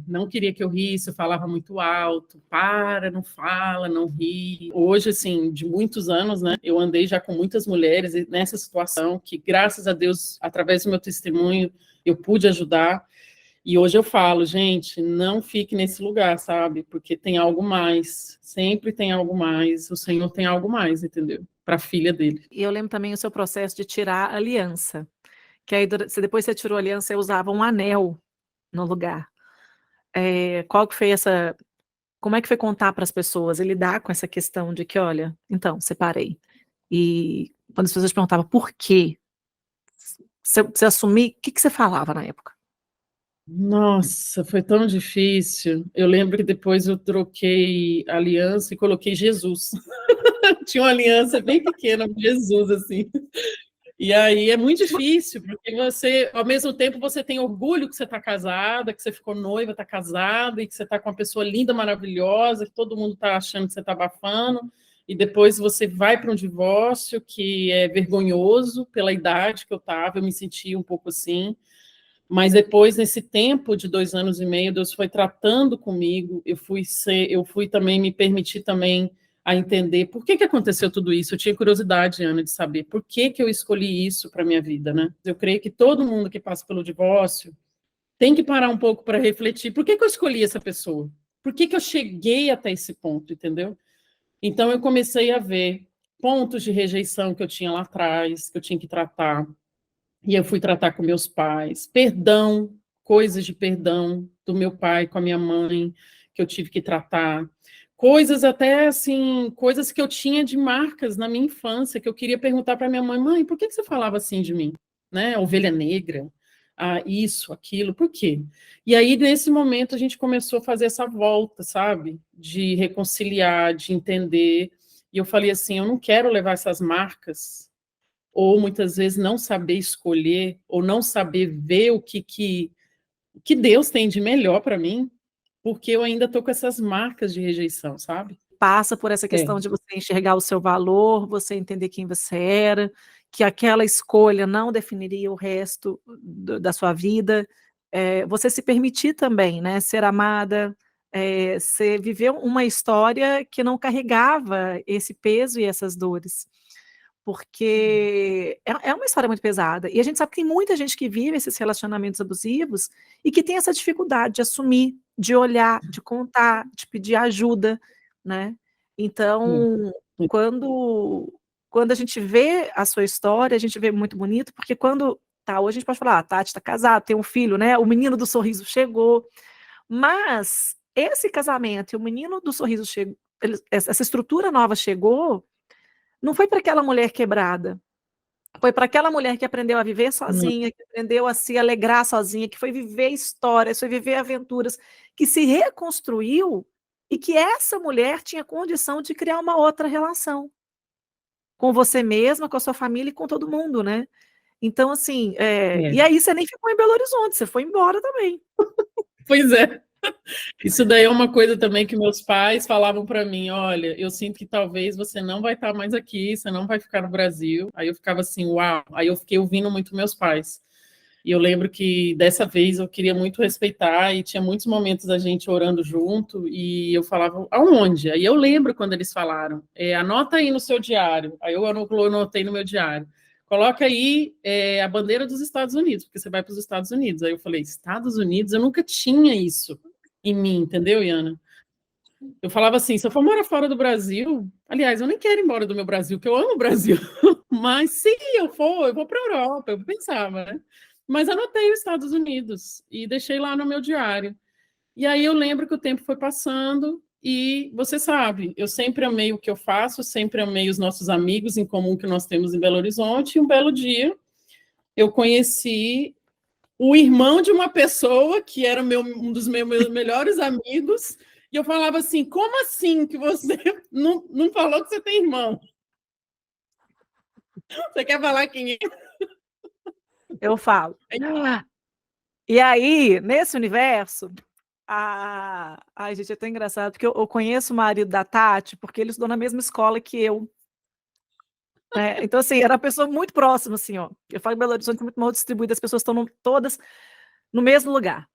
não queria que eu risse, eu falava muito alto, para, não fala, não ri. Hoje, assim, de muitos anos, né, eu andei já com muitas mulheres nessa situação, que graças a Deus, através do meu testemunho, eu pude ajudar. E hoje eu falo, gente, não fique nesse lugar, sabe? Porque tem algo mais. Sempre tem algo mais. O Senhor tem algo mais, entendeu? Para a filha dele. E eu lembro também o seu processo de tirar a aliança. Que aí, depois você tirou a aliança, você usava um anel no lugar. Qual que foi essa. Como é que foi contar para as pessoas e lidar com essa questão de que, olha, então, separei. E quando as pessoas perguntavam por quê, você assumir, o que você falava na época? Nossa, foi tão difícil. Eu lembro que depois eu troquei a aliança e coloquei Jesus. Tinha uma aliança bem pequena, Jesus, assim. E aí é muito difícil, porque você, ao mesmo tempo, você tem orgulho que você está casada, que você ficou noiva, está casada, e que você está com uma pessoa linda, maravilhosa, que todo mundo está achando que você está abafando, e depois você vai para um divórcio que é vergonhoso pela idade que eu estava, eu me senti um pouco assim. Mas depois, nesse tempo de 2 anos e meio, Deus foi tratando comigo, eu fui também me permitir também a entender por que aconteceu tudo isso. Eu tinha curiosidade, Ana, de saber por que eu escolhi isso para minha vida, né? Eu creio que todo mundo que passa pelo divórcio tem que parar um pouco para refletir. Por que eu escolhi essa pessoa? Por que eu cheguei até esse ponto, entendeu? Então eu comecei a ver pontos de rejeição que eu tinha lá atrás, que eu tinha que tratar. E eu fui tratar com meus pais. Perdão, coisas de perdão do meu pai com a minha mãe, que eu tive que tratar. Coisas até assim, coisas que eu tinha de marcas na minha infância, que eu queria perguntar para minha mãe, mãe, por que você falava assim de mim? Né? Ovelha negra, isso, aquilo, por quê? E aí, nesse momento, a gente começou a fazer essa volta, sabe? De reconciliar, de entender. E eu falei assim, eu não quero levar essas marcas ou muitas vezes não saber escolher, ou não saber ver o que Deus tem de melhor para mim, porque eu ainda estou com essas marcas de rejeição, sabe? Passa por essa É. questão de você enxergar o seu valor, você entender quem você era, que aquela escolha não definiria o resto da sua vida, você se permitir também, né, ser amada, você viveu uma história que não carregava esse peso e essas dores, porque é uma história muito pesada. E a gente sabe que tem muita gente que vive esses relacionamentos abusivos e que tem essa dificuldade de assumir, de olhar, de contar, de pedir ajuda, né? Então, quando, quando a gente vê a sua história, a gente vê muito bonito, porque quando tá, hoje a gente pode falar, a Tati está casada, tem um filho, né? O menino do sorriso chegou, mas esse casamento e o menino do sorriso chegou, essa estrutura nova chegou, não foi para aquela mulher quebrada, foi para aquela mulher que aprendeu a viver sozinha, que aprendeu a se alegrar sozinha, que foi viver histórias, foi viver aventuras, que se reconstruiu e que essa mulher tinha condição de criar uma outra relação com você mesma, com a sua família e com todo mundo, né? Então, assim, e aí você nem ficou em Belo Horizonte, você foi embora também. Pois é. Isso daí é uma coisa também que meus pais falavam para mim, olha, eu sinto que talvez você não vai estar mais aqui, você não vai ficar no Brasil. Aí eu ficava assim, uau. Aí eu fiquei ouvindo muito meus pais. E eu lembro que dessa vez eu queria muito respeitar e tinha muitos momentos a gente orando junto e eu falava, aonde? Aí eu lembro quando eles falaram, anota aí no seu diário. Aí eu anotei no meu diário. Coloca aí a bandeira dos Estados Unidos, porque você vai para os Estados Unidos. Aí eu falei, Estados Unidos? Eu nunca tinha isso em mim, entendeu, Iana? Eu falava assim, se eu for morar fora do Brasil, aliás, eu nem quero ir embora do meu Brasil, porque eu amo o Brasil, mas se eu vou para a Europa, eu pensava, né? Mas anotei os Estados Unidos e deixei lá no meu diário. E aí eu lembro que o tempo foi passando e você sabe, eu sempre amei o que eu faço, sempre amei os nossos amigos em comum que nós temos em Belo Horizonte, e um belo dia eu conheci o irmão de uma pessoa que era um dos meus melhores amigos, e eu falava assim, como assim que você não falou que você tem irmão? Você quer falar quem é? Eu falo. E aí, nesse universo, ai, gente, é tão engraçado, porque eu conheço o marido da Tati, porque ele estudou na mesma escola que eu. Então, assim, era uma pessoa muito próxima, assim, ó. Eu falo que Belo Horizonte é muito mal distribuída, as pessoas estão todas no mesmo lugar.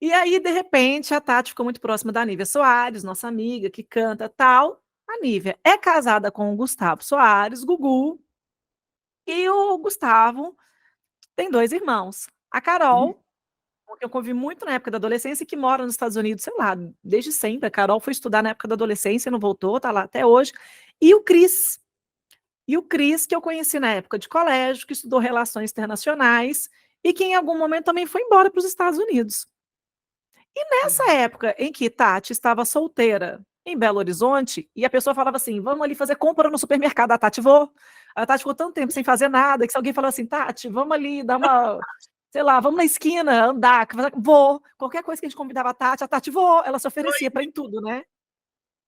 E aí, de repente, a Tati ficou muito próxima da Nívia Soares, nossa amiga, que canta tal. A Nívia é casada com o Gustavo Soares, Gugu, e o Gustavo tem 2 irmãos. A Carol, que eu convivi muito na época da adolescência e que mora nos Estados Unidos, sei lá, desde sempre. A Carol foi estudar na época da adolescência, não voltou, tá lá até hoje. E o Cris. E o Cris, que eu conheci na época de colégio, que estudou relações internacionais e que em algum momento também foi embora para os Estados Unidos. E nessa época em que Tati estava solteira em Belo Horizonte, e a pessoa falava assim: vamos ali fazer compra no supermercado. A Tati, vou. A Tati ficou tanto tempo sem fazer nada, que se alguém falou assim, Tati, vamos ali dar uma, sei lá, vamos na esquina andar, vou. Qualquer coisa que a gente convidava a Tati, vou. Ela se oferecia para em tudo, né?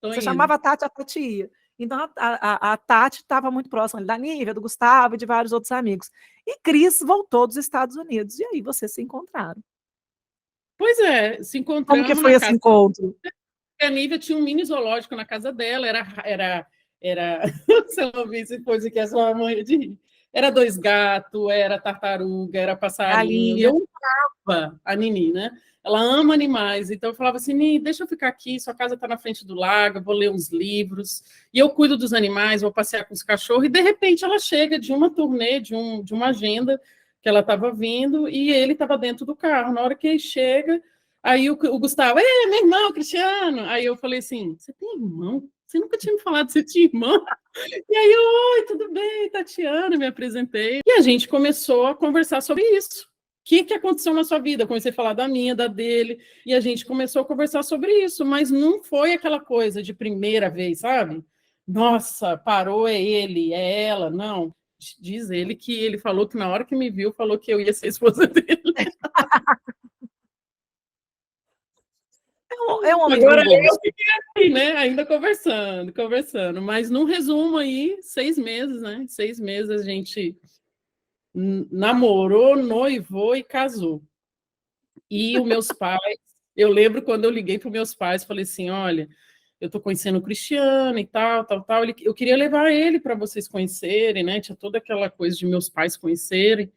Você chamava a Tati ia. Então a Tati estava muito próxima da Nívia, do Gustavo e de vários outros amigos. E Cris voltou dos Estados Unidos. E aí vocês se encontraram. Pois é, se Como que encontramos foi na esse casa. encontro? A Nívia tinha um mini zoológico na casa dela, se eu ouvisse coisa que é sua mãe de rir. Era 2 gatos, era tartaruga, era passarinho. E Galinha. eu amava a Nini, né? Ela ama animais. Então eu falava assim, Nini, deixa eu ficar aqui, sua casa está na frente do lago, eu vou ler uns livros. E eu cuido dos animais, vou passear com os cachorros. E de repente ela chega de uma turnê, de uma agenda que ela estava vindo, e ele estava dentro do carro. Na hora que ele chega, aí o Gustavo, meu irmão, Cristiano. Aí eu falei assim, você tem irmão? Você nunca tinha me falado que você tinha irmão? E aí eu, oi, tudo bem, Tatiana, me apresentei. E a gente começou a conversar sobre isso. O que aconteceu na sua vida? Eu comecei a falar da minha, da dele, e a gente começou a conversar sobre isso, mas não foi aquela coisa de primeira vez, sabe? Nossa, parou, é ele, é ela, não. Diz ele que ele falou que na hora que me viu, falou que eu ia ser esposa dele. É um homem Agora bom gosto. eu fiquei assim, né? Ainda conversando. Mas num resumo aí, 6 meses, né? 6 meses a gente namorou, noivou e casou. E os meus pais, eu lembro quando eu liguei para os meus pais, falei assim, olha, eu estou conhecendo o Cristiano e tal. Eu queria levar ele para vocês conhecerem, né? Tinha toda aquela coisa de meus pais conhecerem.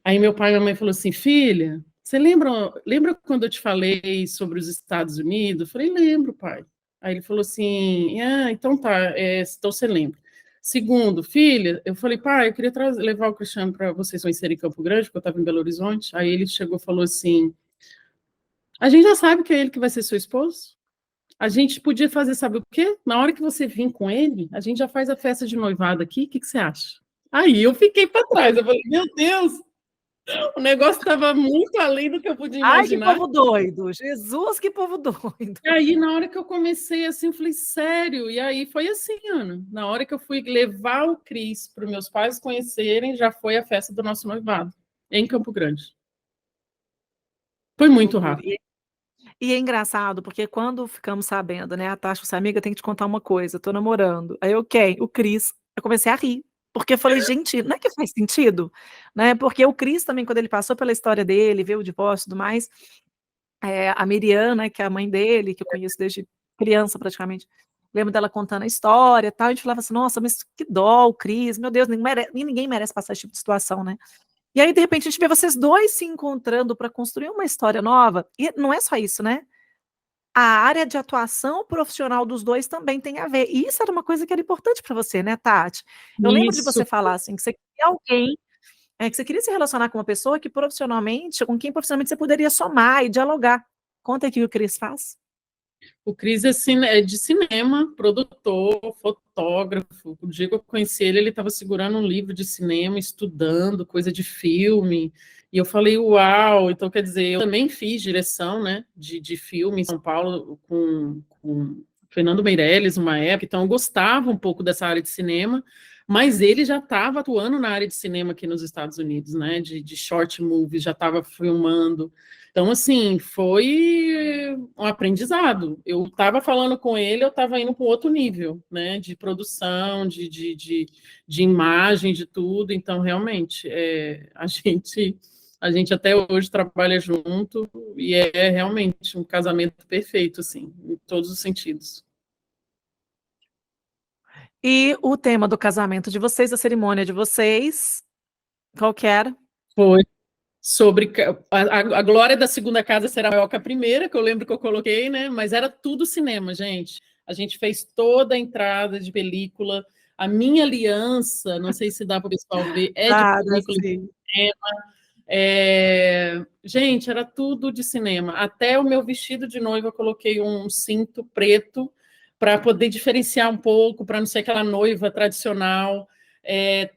Aí meu pai e minha mãe falou assim, filha, Você lembra quando eu te falei sobre os Estados Unidos? Eu falei, lembro, pai. Aí ele falou assim, então tá, então você lembra. Segundo, filha, eu falei, pai, eu queria levar o Cristiano para vocês conhecerem Campo Grande, porque eu estava em Belo Horizonte. Aí ele chegou e falou assim, a gente já sabe que é ele que vai ser seu esposo. A gente podia fazer, sabe o quê? Na hora que você vir com ele, a gente já faz a festa de noivado aqui. O que você acha? Aí eu fiquei para trás. Eu falei, meu Deus, o negócio estava muito além do que eu podia Ai, que imaginar. povo doido! Jesus, que povo doido! E aí, na hora que eu comecei assim, eu falei, sério? E aí foi assim, Ana. Na hora que eu fui levar o Cris para os meus pais conhecerem, já foi a festa do nosso noivado, em Campo Grande. Foi Que muito loucura. rápido. E é engraçado, porque quando ficamos sabendo, né, a Tasha, você amiga, tem que te contar uma coisa, tô namorando. Aí eu, quem? O Cris. Eu comecei a rir, porque eu falei, gente, não é que faz sentido, né? Porque o Cris também, quando ele passou pela história dele, viu o divórcio e tudo mais, a Miriana, que é a mãe dele, que eu conheço desde criança praticamente, lembro dela contando a história e tal, a gente falava assim, nossa, mas que dó, o Cris, meu Deus, ninguém merece passar esse tipo de situação, né? E aí, de repente, a gente vê vocês dois se encontrando para construir uma história nova, e não é só isso, né? A área de atuação profissional dos dois também tem a ver. E isso era uma coisa que era importante para você, né, Tati? Eu lembro de você Isso. falar assim, que você queria alguém, que você queria se relacionar com uma pessoa que profissionalmente, com quem profissionalmente você poderia somar e dialogar. Conta aqui o que o Cris faz. O Cris é de cinema, produtor, fotógrafo. O dia que eu conheci ele, ele estava segurando um livro de cinema, estudando coisa de filme. E eu falei, uau! Então, quer dizer, eu também fiz direção, né, de filme em São Paulo com Fernando Meirelles, uma época. Então, eu gostava um pouco dessa área de cinema, mas ele já estava atuando na área de cinema aqui nos Estados Unidos, né, de short movies, já estava filmando. Então, assim, foi um aprendizado. Eu estava falando com ele, eu estava indo para outro nível, né, de produção, de imagem, de tudo. Então, realmente, a gente até hoje trabalha junto e é realmente um casamento perfeito, assim, em todos os sentidos. E o tema do casamento de vocês, a cerimônia de vocês, qual que era? Foi sobre a glória da segunda casa será maior que a primeira, que eu lembro que eu coloquei, né? Mas era tudo cinema, gente. A gente fez toda a entrada de película. A minha aliança, não sei se dá para o pessoal ver, é de Ah, película. sim. Gente, era tudo de cinema. Até o meu vestido de noiva, eu coloquei um cinto preto para poder diferenciar um pouco, para não ser aquela noiva tradicional.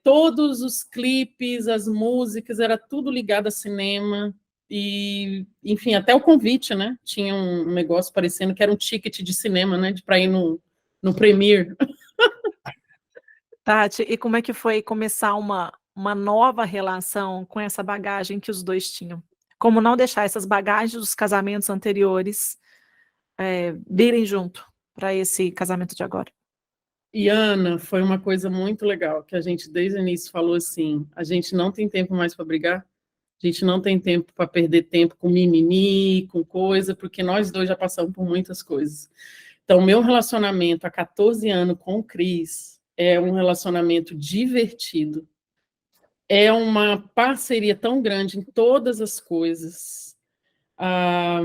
Todos os clipes, as músicas, era tudo ligado a cinema. E, enfim, até o convite, né? Tinha um negócio parecendo que era um ticket de cinema, né? Para ir no Premiere. Tati, e como é que foi começar uma nova relação com essa bagagem que os dois tinham? Como não deixar essas bagagens dos casamentos anteriores virem junto para esse casamento de agora? E Ana, foi uma coisa muito legal que a gente desde o início falou assim: a gente não tem tempo mais para brigar, a gente não tem tempo para perder tempo com mimimi, com coisa, porque nós dois já passamos por muitas coisas. Então, meu relacionamento há 14 anos com o Cris é um relacionamento divertido, é uma parceria tão grande em todas as coisas. Ah,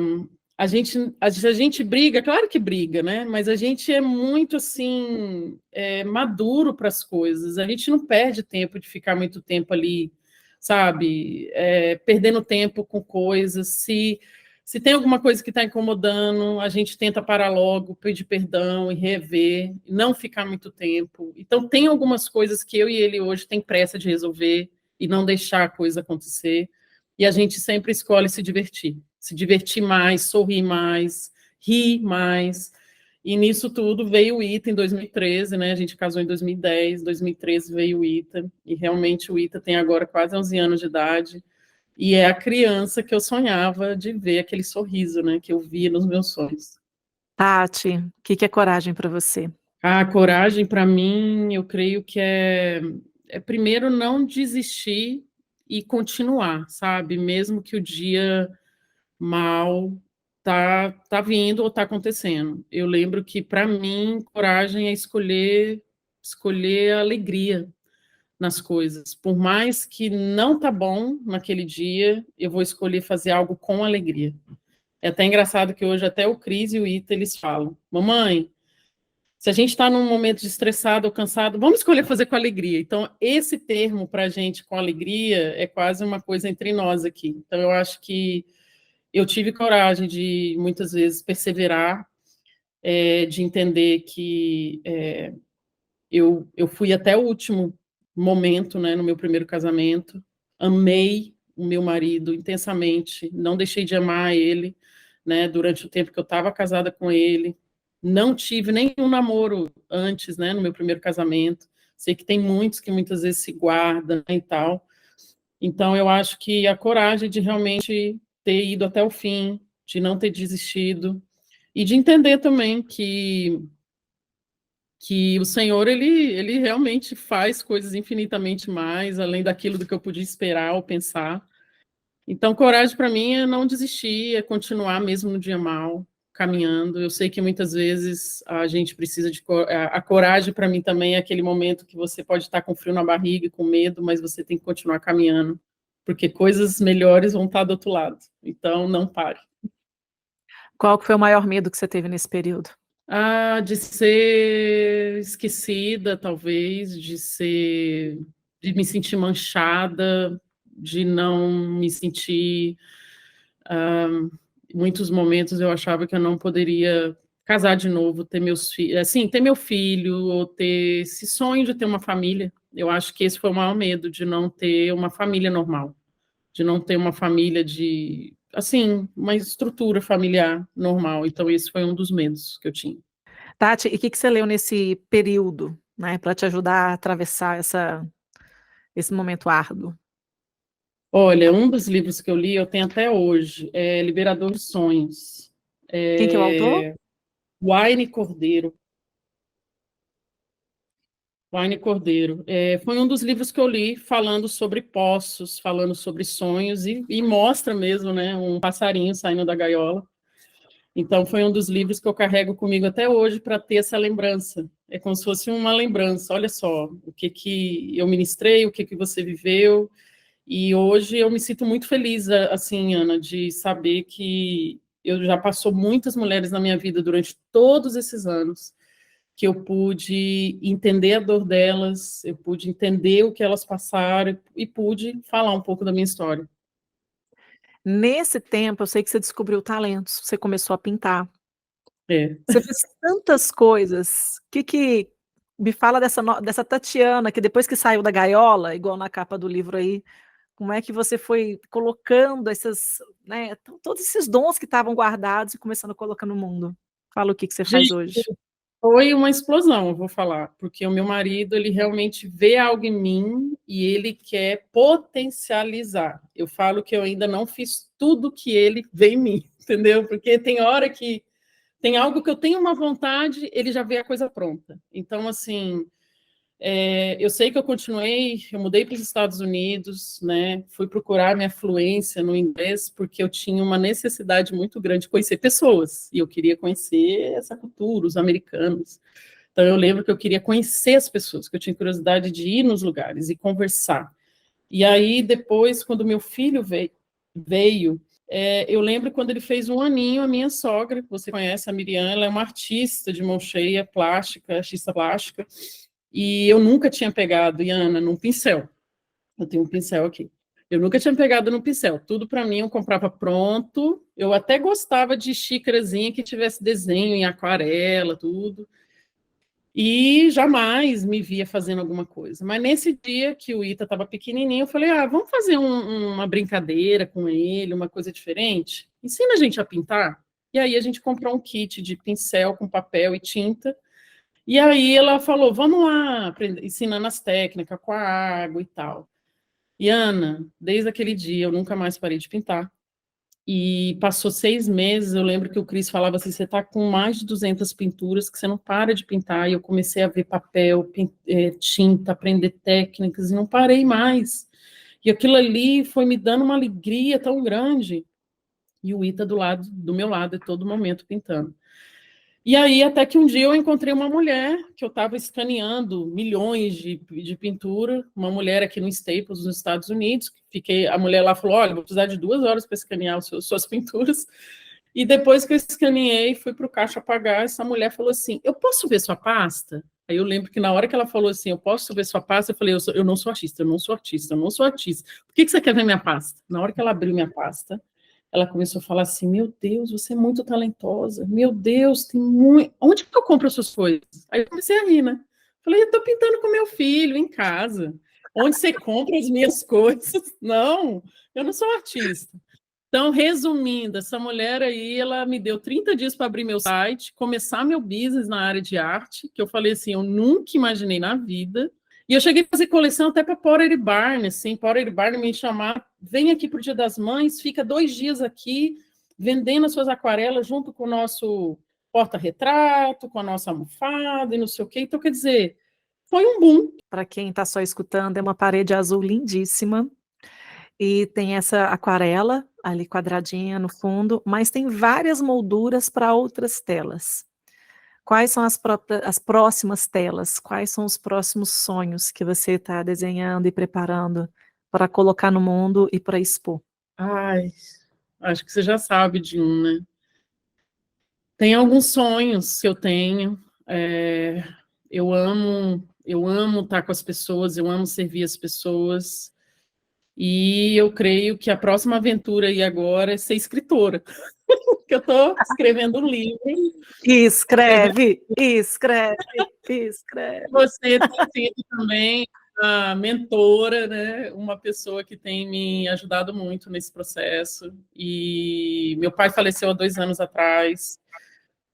a gente briga, claro que briga, né? Mas a gente é muito assim maduro para as coisas. A gente não perde tempo de ficar muito tempo ali, sabe? Perdendo tempo com coisas. Se tem alguma coisa que está incomodando, a gente tenta parar logo, pedir perdão e rever, não ficar muito tempo. Então tem algumas coisas que eu e ele hoje tem pressa de resolver e não deixar a coisa acontecer. E a gente sempre escolhe se divertir mais, sorrir mais, rir mais. E nisso tudo veio o ITA em 2013, né? A gente casou em 2010, 2013 veio o ITA, e realmente o ITA tem agora quase 11 anos de idade, e é a criança que eu sonhava de ver aquele sorriso, né? Que eu via nos meus sonhos. Tati, o que que é coragem para você? A coragem, para mim, eu creio que é primeiro não desistir e continuar, sabe? Mesmo que o dia mal tá vindo ou tá acontecendo. Eu lembro que para mim coragem é escolher a alegria, nas coisas. Por mais que não tá bom naquele dia, eu vou escolher fazer algo com alegria. É até engraçado que hoje até o Cris e o Ita, eles falam, mamãe, se a gente está num momento de estressado ou cansado, vamos escolher fazer com alegria. Então, esse termo para a gente com alegria é quase uma coisa entre nós aqui. Então, eu acho que eu tive coragem de, muitas vezes, perseverar, de entender que eu fui até o último momento, né, no meu primeiro casamento, amei o meu marido intensamente, não deixei de amar ele, né, durante o tempo que eu estava casada com ele, não tive nenhum namoro antes, né, no meu primeiro casamento, sei que tem muitos que muitas vezes se guardam, né, e tal, então eu acho que a coragem de realmente ter ido até o fim, de não ter desistido, e de entender também que o Senhor, ele realmente faz coisas infinitamente mais, além daquilo do que eu podia esperar ou pensar. Então, coragem para mim é não desistir, é continuar mesmo no dia mal, caminhando. Eu sei que muitas vezes a gente precisa de... A coragem para mim também é aquele momento que você pode estar com frio na barriga e com medo, mas você tem que continuar caminhando, porque coisas melhores vão estar do outro lado. Então, não pare. Qual que foi o maior medo que você teve nesse período? Ah, de ser esquecida, talvez, de me sentir manchada, de não me sentir. Muitos momentos eu achava que eu não poderia casar de novo, ter meus filhos, assim, ter meu filho, ou ter esse sonho de ter uma família. Eu acho que esse foi o maior medo, de não ter uma família normal, de não ter uma família de, assim, uma estrutura familiar normal. Então, esse foi um dos medos que eu tinha. Tati, e o que que você leu nesse período, né, para te ajudar a atravessar esse momento árduo? Olha, um dos livros que eu li, eu tenho até hoje, é Liberador de Sonhos. Quem que é o autor? Wayne Cordeiro. Wayne Cordeiro. Foi um dos livros que eu li falando sobre poços, falando sobre sonhos, e mostra mesmo, né, um passarinho saindo da gaiola. Então, foi um dos livros que eu carrego comigo até hoje para ter essa lembrança. É como se fosse uma lembrança. Olha só, o que que eu ministrei, o que que você viveu. E hoje eu me sinto muito feliz, assim, Ana, de saber que eu já passou muitas mulheres na minha vida durante todos esses anos, que eu pude entender a dor delas, eu pude entender o que elas passaram e pude falar um pouco da minha história. Nesse tempo, eu sei que você descobriu talentos, você começou a pintar. É. Você fez tantas coisas. Que me fala dessa Tatiana, que depois que saiu da gaiola, igual na capa do livro aí, como é que você foi colocando essas, né, todos esses dons que estavam guardados e começando a colocar no mundo? Fala o que você faz Gente, hoje. foi uma explosão, eu vou falar, porque o meu marido, ele realmente vê algo em mim e ele quer potencializar. Eu falo que eu ainda não fiz tudo que ele vê em mim, entendeu? Porque tem hora que tem algo que eu tenho uma vontade, ele já vê a coisa pronta. Então, assim, eu sei que eu mudei para os Estados Unidos, né? Fui procurar minha fluência no inglês, porque eu tinha uma necessidade muito grande de conhecer pessoas, e eu queria conhecer essa cultura, os americanos. Então, eu lembro que eu queria conhecer as pessoas, que eu tinha curiosidade de ir nos lugares e conversar. E aí, depois, quando meu filho veio, eu lembro quando ele fez 1 aninho, a minha sogra, que você conhece, a Miriam, ela é uma artista de mão cheia, plástica, artista plástica, e eu nunca tinha pegado, Iana, num pincel. Eu tenho um pincel aqui. Eu nunca tinha pegado no pincel. Tudo para mim eu comprava pronto. Eu até gostava de xícarazinha que tivesse desenho em aquarela, tudo. E jamais me via fazendo alguma coisa. Mas nesse dia que o Ita estava pequenininho, eu falei: vamos fazer uma brincadeira com ele, uma coisa diferente? Ensina a gente a pintar. E aí a gente comprou um kit de pincel com papel e tinta. E aí ela falou: vamos lá, ensinando as técnicas com a água e tal. E Ana, desde aquele dia eu nunca mais parei de pintar. E passou 6 meses, eu lembro que o Cris falava assim, você está com mais de 200 pinturas que você não para de pintar. E eu comecei a ver papel, tinta, aprender técnicas, e não parei mais. E aquilo ali foi me dando uma alegria tão grande. E o Ita do meu lado, a todo momento pintando. E aí, até que um dia eu encontrei uma mulher que eu estava escaneando milhões de pintura, uma mulher aqui no Staples, nos Estados Unidos. A mulher lá falou: olha, vou precisar de 2 horas para escanear suas pinturas. E depois que eu escaneei, fui para o caixa pagar, essa mulher falou assim: eu posso ver sua pasta? Aí eu lembro que na hora que ela falou assim, eu posso ver sua pasta, eu falei: eu não sou artista, eu não sou artista, eu não sou artista. Por que você quer ver minha pasta? Na hora que ela abriu minha pasta, ela começou a falar assim: meu Deus, você é muito talentosa, meu Deus, tem muito... Onde que eu compro as suas coisas? Aí eu comecei a rir, né? Falei: eu estou pintando com meu filho em casa. Onde você compra as minhas coisas? Não, eu não sou artista. Então, resumindo, essa mulher aí, ela me deu 30 dias para abrir meu site, começar meu business na área de arte, que eu falei assim, eu nunca imaginei na vida. E eu cheguei a fazer coleção até para Pottery Barn, assim, Pottery Barn me chamar, vem aqui para o Dia das Mães, fica 2 dias aqui, vendendo as suas aquarelas junto com o nosso porta-retrato, com a nossa almofada e não sei o quê. Então, quer dizer, foi um boom. Para quem está só escutando, é uma parede azul lindíssima. E tem essa aquarela ali quadradinha no fundo, mas tem várias molduras para outras telas. Quais são as próximas telas? Quais são os próximos sonhos que você está desenhando e preparando para colocar no mundo e para expor? Ai, acho que você já sabe de um, né? Tem alguns sonhos que eu tenho. Eu amo estar com as pessoas, eu amo servir as pessoas. E eu creio que a próxima aventura aí agora é ser escritora. Que eu estou escrevendo um livro. Escreve, escreve, escreve. Você tem sido também a mentora, né? Uma pessoa que tem me ajudado muito nesse processo. E meu pai faleceu há 2 anos atrás.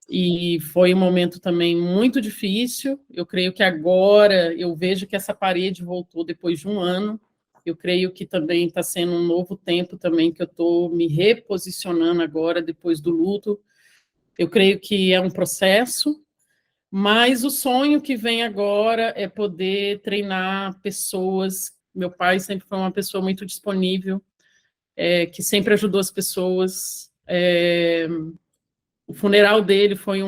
E foi um momento também muito difícil. Eu creio que agora eu vejo que essa parede voltou depois de 1 ano. Eu creio que também está sendo um novo tempo também que eu estou me reposicionando agora depois do luto. Eu creio que é um processo, mas o sonho que vem agora é poder treinar pessoas. Meu pai sempre foi uma pessoa muito disponível, que sempre ajudou as pessoas. O funeral dele foi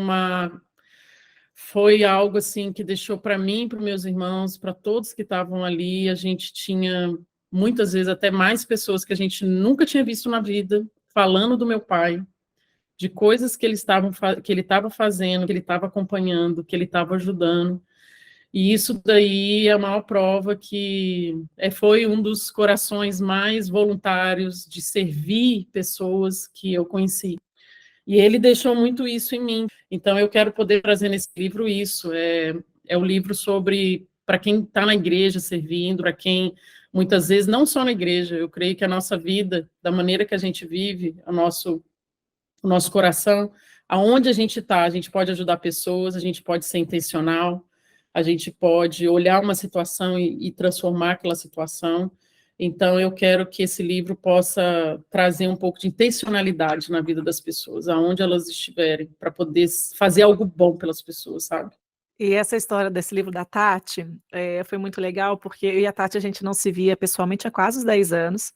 algo assim que deixou para mim, para meus irmãos, para todos que estavam ali. A gente tinha muitas vezes até mais pessoas que a gente nunca tinha visto na vida falando do meu pai, de coisas que que ele estava fazendo, que ele estava acompanhando, que ele estava ajudando. E isso daí é a maior prova que foi um dos corações mais voluntários de servir pessoas que eu conheci. E ele deixou muito isso em mim. Então, eu quero poder trazer nesse livro isso. É o livro sobre, para quem está na igreja servindo, para quem, muitas vezes, não só na igreja, eu creio que a nossa vida, da maneira que a gente vive, o nosso coração, aonde a gente está, a gente pode ajudar pessoas, a gente pode ser intencional, a gente pode olhar uma situação e transformar aquela situação. Então, eu quero que esse livro possa trazer um pouco de intencionalidade na vida das pessoas, aonde elas estiverem, para poder fazer algo bom pelas pessoas, sabe? E essa história desse livro da Tati foi muito legal, porque eu e a Tati a gente não se via pessoalmente há quase uns 10 anos,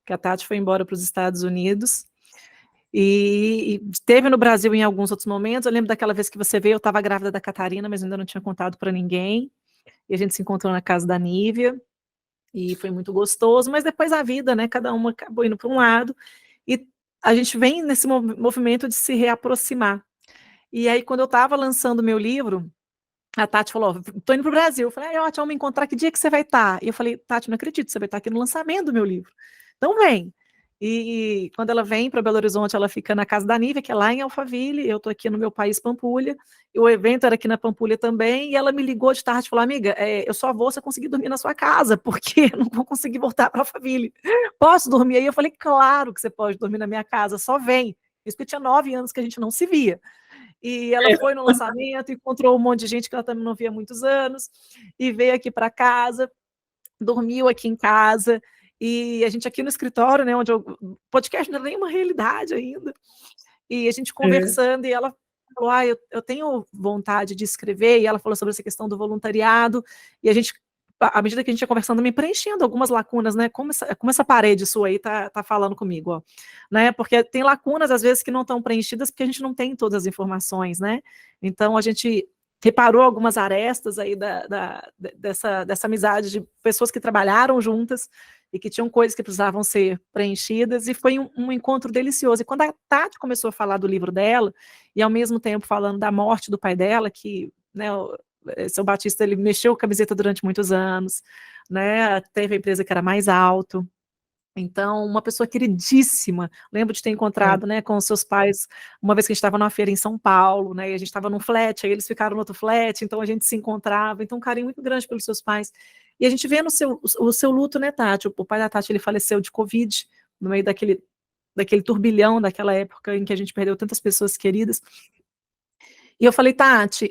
que a Tati foi embora para os Estados Unidos, e esteve no Brasil em alguns outros momentos. Eu lembro daquela vez que você veio, eu estava grávida da Catarina, mas ainda não tinha contado para ninguém, e a gente se encontrou na casa da Nívia, e foi muito gostoso, mas depois a vida, né, cada uma acabou indo para um lado, e a gente vem nesse movimento de se reaproximar. E aí, quando eu estava lançando meu livro, a Tati falou: tô indo pro Brasil. Eu falei: ótimo, vamos me encontrar, que dia que você vai estar? E eu falei: Tati, não acredito, você vai estar aqui no lançamento do meu livro. Então vem. E quando ela vem para Belo Horizonte, ela fica na casa da Nívia, que é lá em Alphaville, eu tô aqui no meu país, Pampulha, e o evento era aqui na Pampulha também, e ela me ligou de tarde e falou: amiga, eu só vou se eu conseguir dormir na sua casa, porque eu não vou conseguir voltar para Alphaville. Posso dormir aí? Eu falei: claro que você pode dormir na minha casa, só vem. Isso que eu tinha 9 anos que a gente não se via. E ela foi no lançamento, encontrou um monte de gente que ela também não via há muitos anos, e veio aqui para casa, dormiu aqui em casa, e a gente aqui no escritório, né, onde o podcast não era nem uma realidade ainda, e a gente conversando, e ela falou: eu tenho vontade de escrever, e ela falou sobre essa questão do voluntariado, e a gente à medida que a gente ia conversando, me preenchendo algumas lacunas, né? Como essa parede sua aí tá falando comigo, ó, né? Porque tem lacunas, às vezes, que não estão preenchidas porque a gente não tem todas as informações, né? Então, a gente reparou algumas arestas aí dessa amizade de pessoas que trabalharam juntas e que tinham coisas que precisavam ser preenchidas, e foi um encontro delicioso. E quando a Tati começou a falar do livro dela, e ao mesmo tempo falando da morte do pai dela, que, né, seu Batista, ele mexeu camiseta durante muitos anos, né? Teve a empresa que era mais alto. Então, uma pessoa queridíssima. Lembro de ter encontrado, né, com os seus pais, uma vez que a gente estava numa feira em São Paulo, né, e a gente estava num flat, aí eles ficaram no outro flat, então a gente se encontrava. Então, um carinho muito grande pelos seus pais. E a gente vê o seu luto, né, Tati? O pai da Tati, ele faleceu de Covid, no meio daquele turbilhão daquela época em que a gente perdeu tantas pessoas queridas. E eu falei, Tati,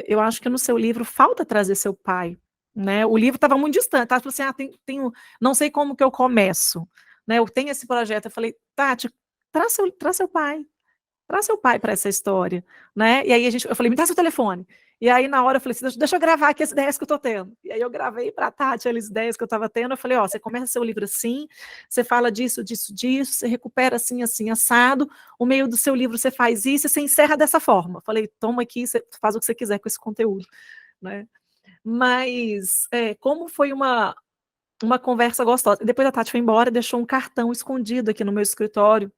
eu acho que no seu livro falta trazer seu pai, né? O livro estava muito distante. Tati falou assim, não sei como que eu começo, né? Eu tenho esse projeto. Eu falei, Tati, traz seu pai para essa história, né? E aí eu falei, me dá seu telefone. E aí na hora eu falei assim, deixa eu gravar aqui as ideias que eu tô tendo. E aí eu gravei para a Tati as ideias que eu estava tendo. Eu falei, ó, você começa seu livro assim, você fala disso, disso, disso, você recupera assim, assim, assado. O meio do seu livro você faz isso e você encerra dessa forma. Eu falei, toma aqui, você faz o que você quiser com esse conteúdo, né? Mas como foi uma conversa gostosa. Depois a Tati foi embora e deixou um cartão escondido aqui no meu escritório.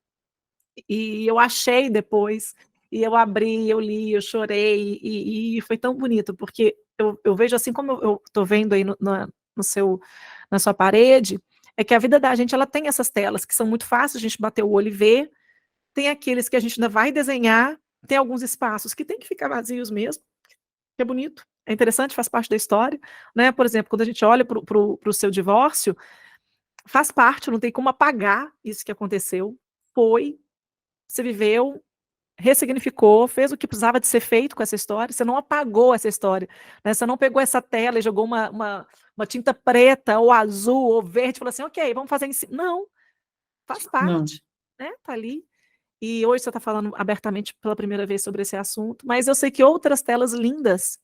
E eu achei depois, e eu abri, eu li, eu chorei, e foi tão bonito, porque eu vejo assim, como eu estou vendo aí na sua parede, é que a vida da gente, ela tem essas telas que são muito fáceis a gente bater o olho e ver, tem aqueles que a gente ainda vai desenhar, tem alguns espaços que tem que ficar vazios mesmo, que é bonito, é interessante, faz parte da história, né? Por exemplo, quando a gente olha para o seu divórcio, faz parte, não tem como apagar isso que aconteceu, você viveu, ressignificou, fez o que precisava de ser feito com essa história, você não apagou essa história, né? Você não pegou essa tela e jogou uma tinta preta, ou azul, ou verde, e falou assim, ok, vamos fazer em cima. Não, faz Não. parte, né? Tá ali. E hoje você está falando abertamente pela primeira vez sobre esse assunto, mas eu sei que outras telas lindas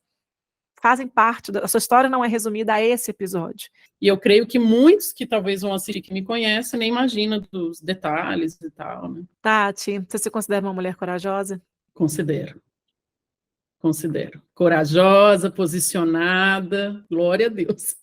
fazem parte, a sua história não é resumida a esse episódio. E eu creio que muitos que talvez vão assistir que me conhecem nem imaginam dos detalhes e tal, né? Tati, você se considera uma mulher corajosa? Considero. Corajosa, posicionada, glória a Deus.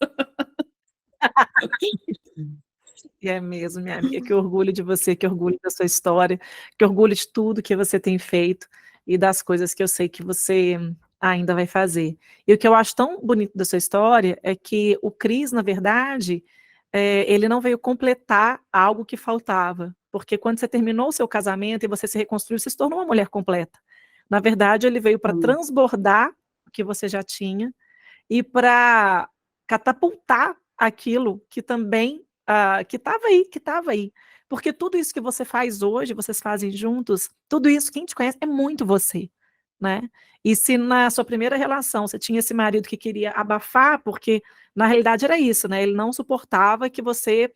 E é mesmo, minha amiga, que orgulho de você, que orgulho da sua história, que orgulho de tudo que você tem feito e das coisas que eu sei que você ainda vai fazer. E o que eu acho tão bonito da sua história é que o Cris, na verdade, ele não veio completar algo que faltava, porque quando você terminou o seu casamento e você se reconstruiu, você se tornou uma mulher completa. Na verdade, ele veio para transbordar o que você já tinha e para catapultar aquilo que também que estava aí. Porque tudo isso que você faz hoje, vocês fazem juntos, tudo isso, quem te conhece, é muito você, né? E se na sua primeira relação você tinha esse marido que queria abafar, porque na realidade era isso, né? Ele não suportava que você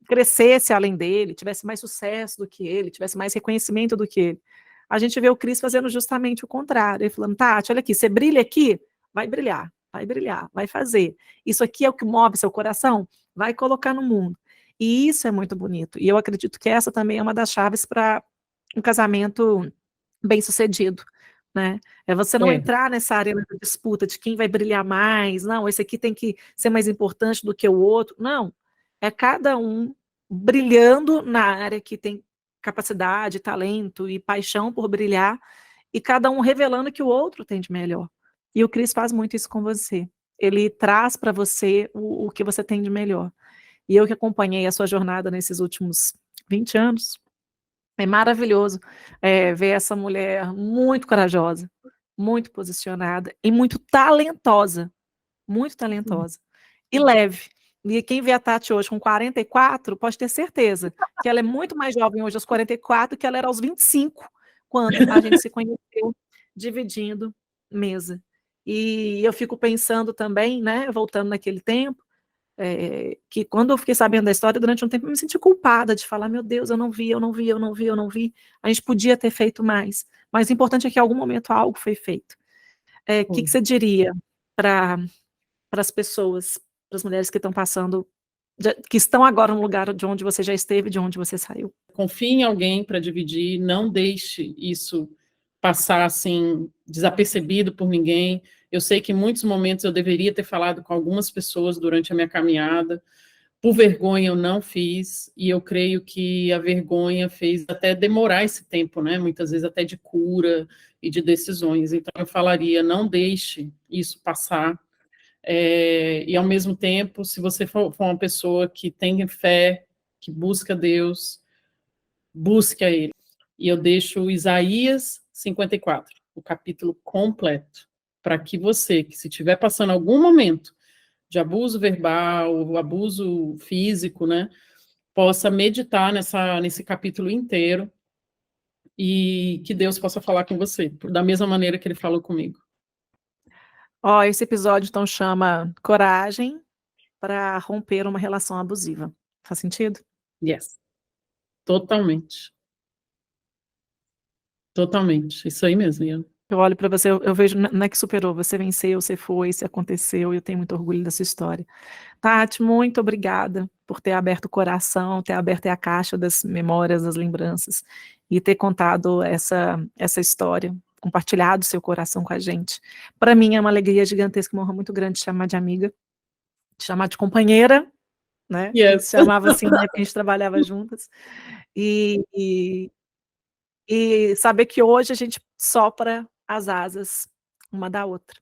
crescesse além dele, tivesse mais sucesso do que ele, tivesse mais reconhecimento do que ele. A gente vê o Cris fazendo justamente o contrário, ele falando, Tati, olha aqui, você brilha aqui, vai brilhar, vai fazer. Isso aqui é o que move seu coração, vai colocar no mundo. E isso é muito bonito. E eu acredito que essa também é uma das chaves para um casamento bem-sucedido, né? É você não entrar nessa arena de disputa de quem vai brilhar mais, não, esse aqui tem que ser mais importante do que o outro. Não, é cada um brilhando na área que tem capacidade, talento e paixão por brilhar, e cada um revelando que o outro tem de melhor. E o Cris faz muito isso com você. Ele traz para você o que você tem de melhor. E eu que acompanhei a sua jornada nesses últimos 20 anos, é maravilhoso ver essa mulher muito corajosa, muito posicionada e muito talentosa. Muito talentosa. E leve. E quem vê a Tati hoje com 44, pode ter certeza que ela é muito mais jovem hoje aos 44 que ela era aos 25, quando a gente se conheceu dividindo mesa. E eu fico pensando também, né, voltando naquele tempo, que quando eu fiquei sabendo da história, durante um tempo eu me senti culpada de falar, meu Deus, eu não vi. A gente podia ter feito mais. Mas o importante é que em algum momento algo foi feito. O que você diria para para as pessoas, para as mulheres que estão passando, que estão agora no lugar de onde você já esteve, de onde você saiu? Confie em alguém para dividir, não deixe isso passar assim desapercebido por ninguém. Eu sei que em muitos momentos eu deveria ter falado com algumas pessoas durante a minha caminhada. Por vergonha eu não fiz, e eu creio que a vergonha fez até demorar esse tempo, né? Muitas vezes até de cura e de decisões. Então eu falaria, não deixe isso passar. E ao mesmo tempo, se você for uma pessoa que tem fé, que busca Deus, busque a Ele. E eu deixo Isaías 54, o capítulo completo, para que você, que se estiver passando algum momento de abuso verbal, abuso físico, né, possa meditar nesse capítulo inteiro e que Deus possa falar com você, da mesma maneira que Ele falou comigo. Ó, esse episódio então chama Coragem para romper uma relação abusiva. Faz sentido? Yes. Totalmente. Totalmente. Isso aí mesmo, Ian. Eu olho para você, eu vejo, não é que superou, você venceu, você foi, você aconteceu, e eu tenho muito orgulho dessa história. Tati, muito obrigada por ter aberto o coração, ter aberto a caixa das memórias, das lembranças, e ter contado essa história, compartilhado seu coração com a gente. Para mim é uma alegria gigantesca, uma honra muito grande te chamar de amiga, te chamar de companheira, né? Yes. A gente se chamava assim, né? Porque a gente trabalhava juntas. E saber que hoje a gente sopra as asas uma da outra.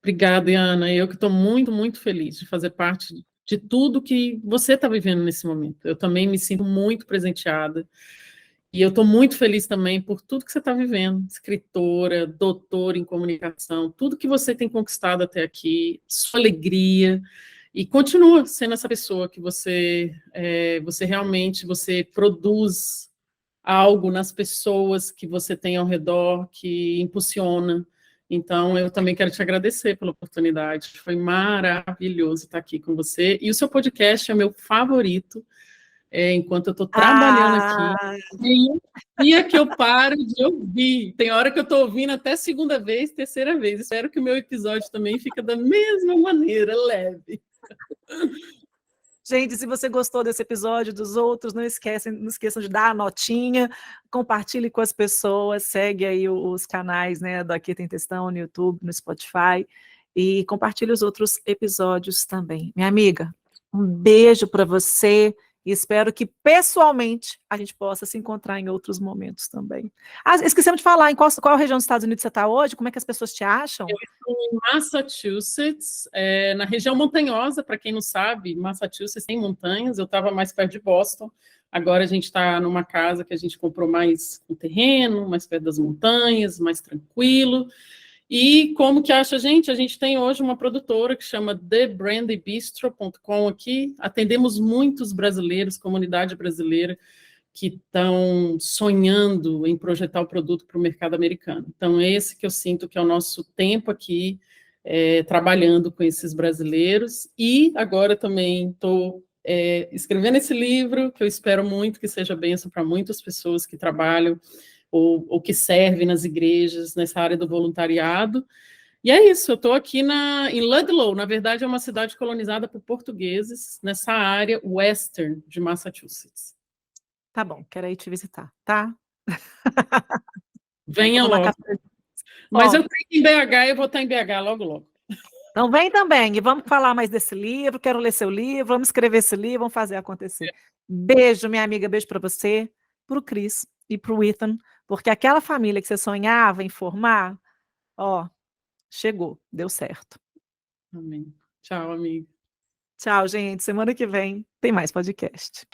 Obrigada, Ana. Eu que estou muito, muito feliz de fazer parte de tudo que você está vivendo nesse momento. Eu também me sinto muito presenteada. E eu estou muito feliz também por tudo que você está vivendo. Escritora, doutora em comunicação, tudo que você tem conquistado até aqui, sua alegria. E continua sendo essa pessoa que você realmente você produz algo nas pessoas que você tem ao redor, que impulsiona. Então, eu também quero te agradecer pela oportunidade. Foi maravilhoso estar aqui com você. E o seu podcast é meu favorito, enquanto eu estou trabalhando aqui. E é que eu paro de ouvir. Tem hora que eu estou ouvindo até segunda vez, terceira vez. Espero que o meu episódio também fique da mesma maneira, leve. Gente, se você gostou desse episódio, dos outros, não esqueçam de dar a notinha, compartilhe com as pessoas, segue aí os canais, né, do Aqui Tem Textão, no YouTube, no Spotify, e compartilhe os outros episódios também. Minha amiga, um beijo para você e espero que pessoalmente a gente possa se encontrar em outros momentos também. Ah, esquecemos de falar, em qual região dos Estados Unidos você está hoje? Como é que as pessoas te acham? Eu estou em Massachusetts, na região montanhosa, para quem não sabe, Massachusetts tem montanhas, eu estava mais perto de Boston, agora a gente está numa casa que a gente comprou mais um terreno, mais perto das montanhas, mais tranquilo. E como que acha a gente? A gente tem hoje uma produtora que chama thebrandybistro.com aqui, atendemos muitos brasileiros, comunidade brasileira, que estão sonhando em projetar o produto para o mercado americano. Então, esse que eu sinto que é o nosso tempo aqui, trabalhando com esses brasileiros, e agora também estou escrevendo esse livro, que eu espero muito que seja bênção para muitas pessoas que trabalham ou que servem nas igrejas, nessa área do voluntariado. E é isso, eu estou aqui em Ludlow, na verdade é uma cidade colonizada por portugueses, nessa área western de Massachusetts. Tá bom, quero ir te visitar, tá? Venha logo. Mas eu tenho em BH, eu vou estar em BH logo, logo. Então vem também, e vamos falar mais desse livro, quero ler seu livro, vamos escrever esse livro, vamos fazer acontecer. Beijo, minha amiga, beijo para você, para o Chris e para o Ethan, porque aquela família que você sonhava em formar, ó, chegou, deu certo. Amém. Tchau, amigo. Tchau, gente, semana que vem tem mais podcast.